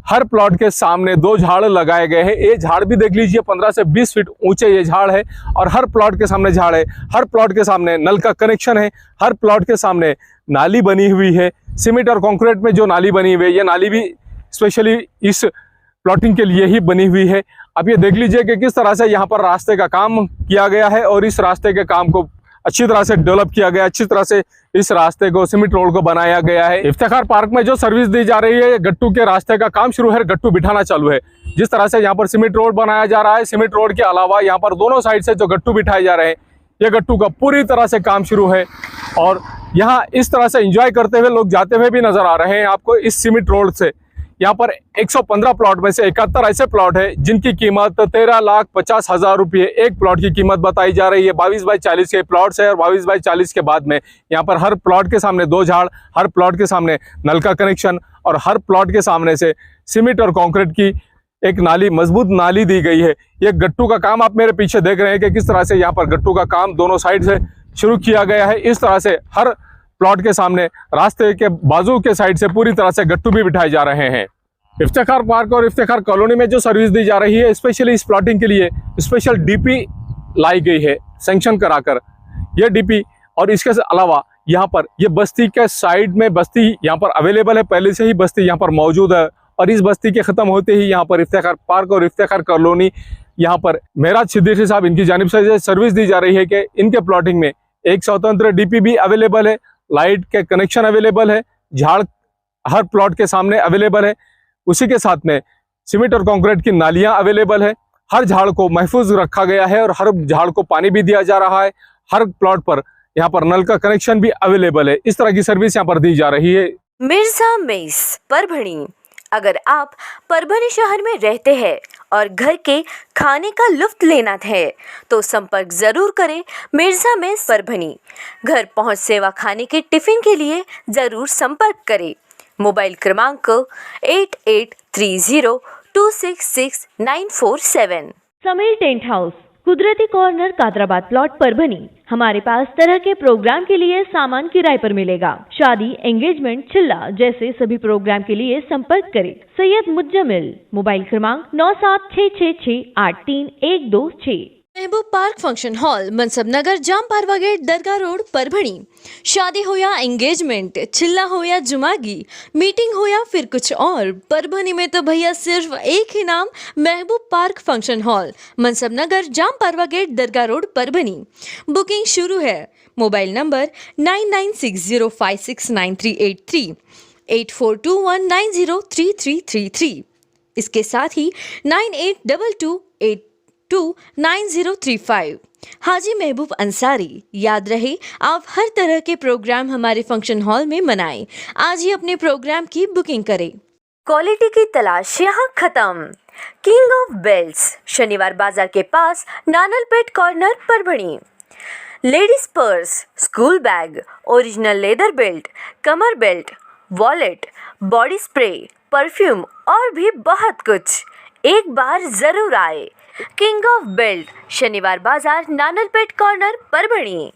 हर प्लॉट के सामने 2 झाड़ लगाए गए हैं। ये झाड़ भी देख लीजिए 15 से 20 फीट ऊंचे ये झाड़ है और हर प्लॉट के सामने झाड़ है। हर प्लॉट के सामने नल का कनेक्शन है। हर प्लॉट के सामने नाली बनी हुई है। सीमेंट और कंक्रीट में जो नाली बनी हुई है, ये नाली भी स्पेशली इस प्लॉटिंग के लिए ही बनी हुई है। अब ये देख लीजिए कि किस तरह से यहाँ पर रास्ते का काम किया गया है और इस रास्ते के काम को अच्छी तरह से डेवलप किया गया, अच्छी तरह से इस रास्ते को सीमेंट रोड को बनाया गया है। इफ्तिखार पार्क में जो सर्विस दी जा रही है, गट्टू के रास्ते का काम शुरू है, गट्टू बिठाना चालू है। जिस तरह से यहाँ पर सीमेंट रोड बनाया जा रहा है, सीमेंट रोड के अलावा यहाँ पर दोनों साइड से जो गट्टू बिठाए जा रहे हैं, ये गट्टू का पूरी तरह से काम शुरू है। और यहाँ इस तरह से एंजॉय करते हुए लोग जाते हुए भी नजर आ रहे हैं आपको इस सीमेंट रोड से। यहाँ पर 115 प्लॉट में से 71 ऐसे प्लॉट है जिनकी कीमत 13,50,000 रुपये एक प्लॉट की कीमत बताई जा रही है। 22 बाई 40 के प्लॉट्स है और 22 बाई 40 के बाद में यहाँ पर हर प्लॉट के सामने 2 झाड़, हर प्लॉट के सामने नल का कनेक्शन और हर प्लॉट के सामने से सीमेंट और कंक्रीट की एक नाली, मजबूत नाली दी गई है। ये गट्टू का काम आप मेरे पीछे देख रहे हैं कि किस तरह से यहाँ पर गट्टू का काम दोनों साइड से शुरू किया गया है। इस तरह से हर प्लॉट के सामने रास्ते के बाजू के साइड से पूरी तरह से गट्टू भी बिठाए जा रहे हैं। इफ्तिखार पार्क और इफ्तिखार कॉलोनी में जो सर्विस दी जा रही है, स्पेशली इस प्लॉटिंग के लिए स्पेशल डीपी लाई गई है सैंक्शन कराकर। ये डीपी और इसके अलावा यहाँ पर ये बस्ती के साइड में बस्ती यहाँ पर अवेलेबल है, पहले से ही बस्ती यहाँ पर मौजूद है और इस बस्ती के ख़त्म होते ही यहाँ पर इफ्तिखार पार्क और इफ्तिखार कॉलोनी, यहाँ पर मेराज सिद्दीकी साहब इनकी जानिब से सर्विस दी जा रही है कि इनके प्लॉटिंग में एक स्वतंत्र डीपी भी अवेलेबल है, लाइट के कनेक्शन अवेलेबल है, झाड़ हर प्लॉट के सामने अवेलेबल है, उसी के साथ में सीमेंट और कंक्रीट की नालियां अवेलेबल है। हर झाड़ को महफूज रखा गया है और हर झाड़ को पानी भी दिया जा रहा है। हर प्लॉट पर यहाँ पर नल का कनेक्शन भी अवेलेबल है। इस तरह की सर्विस यहाँ पर दी जा रही है। मिर्जा मेस परभणी। अगर आप परभणी शहर में रहते हैं और घर के खाने का लुत्फ लेना है तो संपर्क जरूर करें मिर्जा मेस परभणी। घर पहुंच सेवा खाने के टिफिन के लिए जरूर संपर्क करें। मोबाइल क्रमांक 8830266947। समीर टेंट हाउस, कुदरती कॉर्नर, कादराबाद प्लॉट, परभणी। हमारे पास तरह के प्रोग्राम के लिए सामान किराए पर मिलेगा। शादी, एंगेजमेंट, चिल्ला जैसे सभी प्रोग्राम के लिए संपर्क करें। सैयद मुज्जमिल। मोबाइल क्रमांक 9766683126। महबूब पार्क फंक्शन हॉल, मनसब नगर, जाम पारवा गेट, दरगाह रोड, परभणी। शादी हो या एंगेजमेंट, चिल्ला हो या जुमागी, मीटिंग हो या फिर कुछ और, परभणी में तो भैया सिर्फ एक ही नाम, महबूब पार्क फंक्शन हॉल, मनसब नगर, जाम पारवा गेट, दरगाह रोड, परभणी। बुकिंग शुरू है। Mobile number 9960569383, 8421903333। इसके साथ ही 9822829035। हाजी महबूब अंसारी। याद रहे, आप हर तरह के प्रोग्राम हमारे फंक्शन हॉल में मनाएं। आज ही अपने प्रोग्राम की बुकिंग करें। क्वालिटी की तलाश यहाँ खत्म। King of belts, Shaniwar Bazar के पास, Nanalpet corner, Parbhani. Ladies purse, school bag, original leather belt, कमर belt, wallet, body spray, perfume और भी बहुत कुछ। एक बार जरूर आए। किंग ऑफ बेल्ट, शनिवार बाजार, नानलपेट कॉर्नर, परभणी।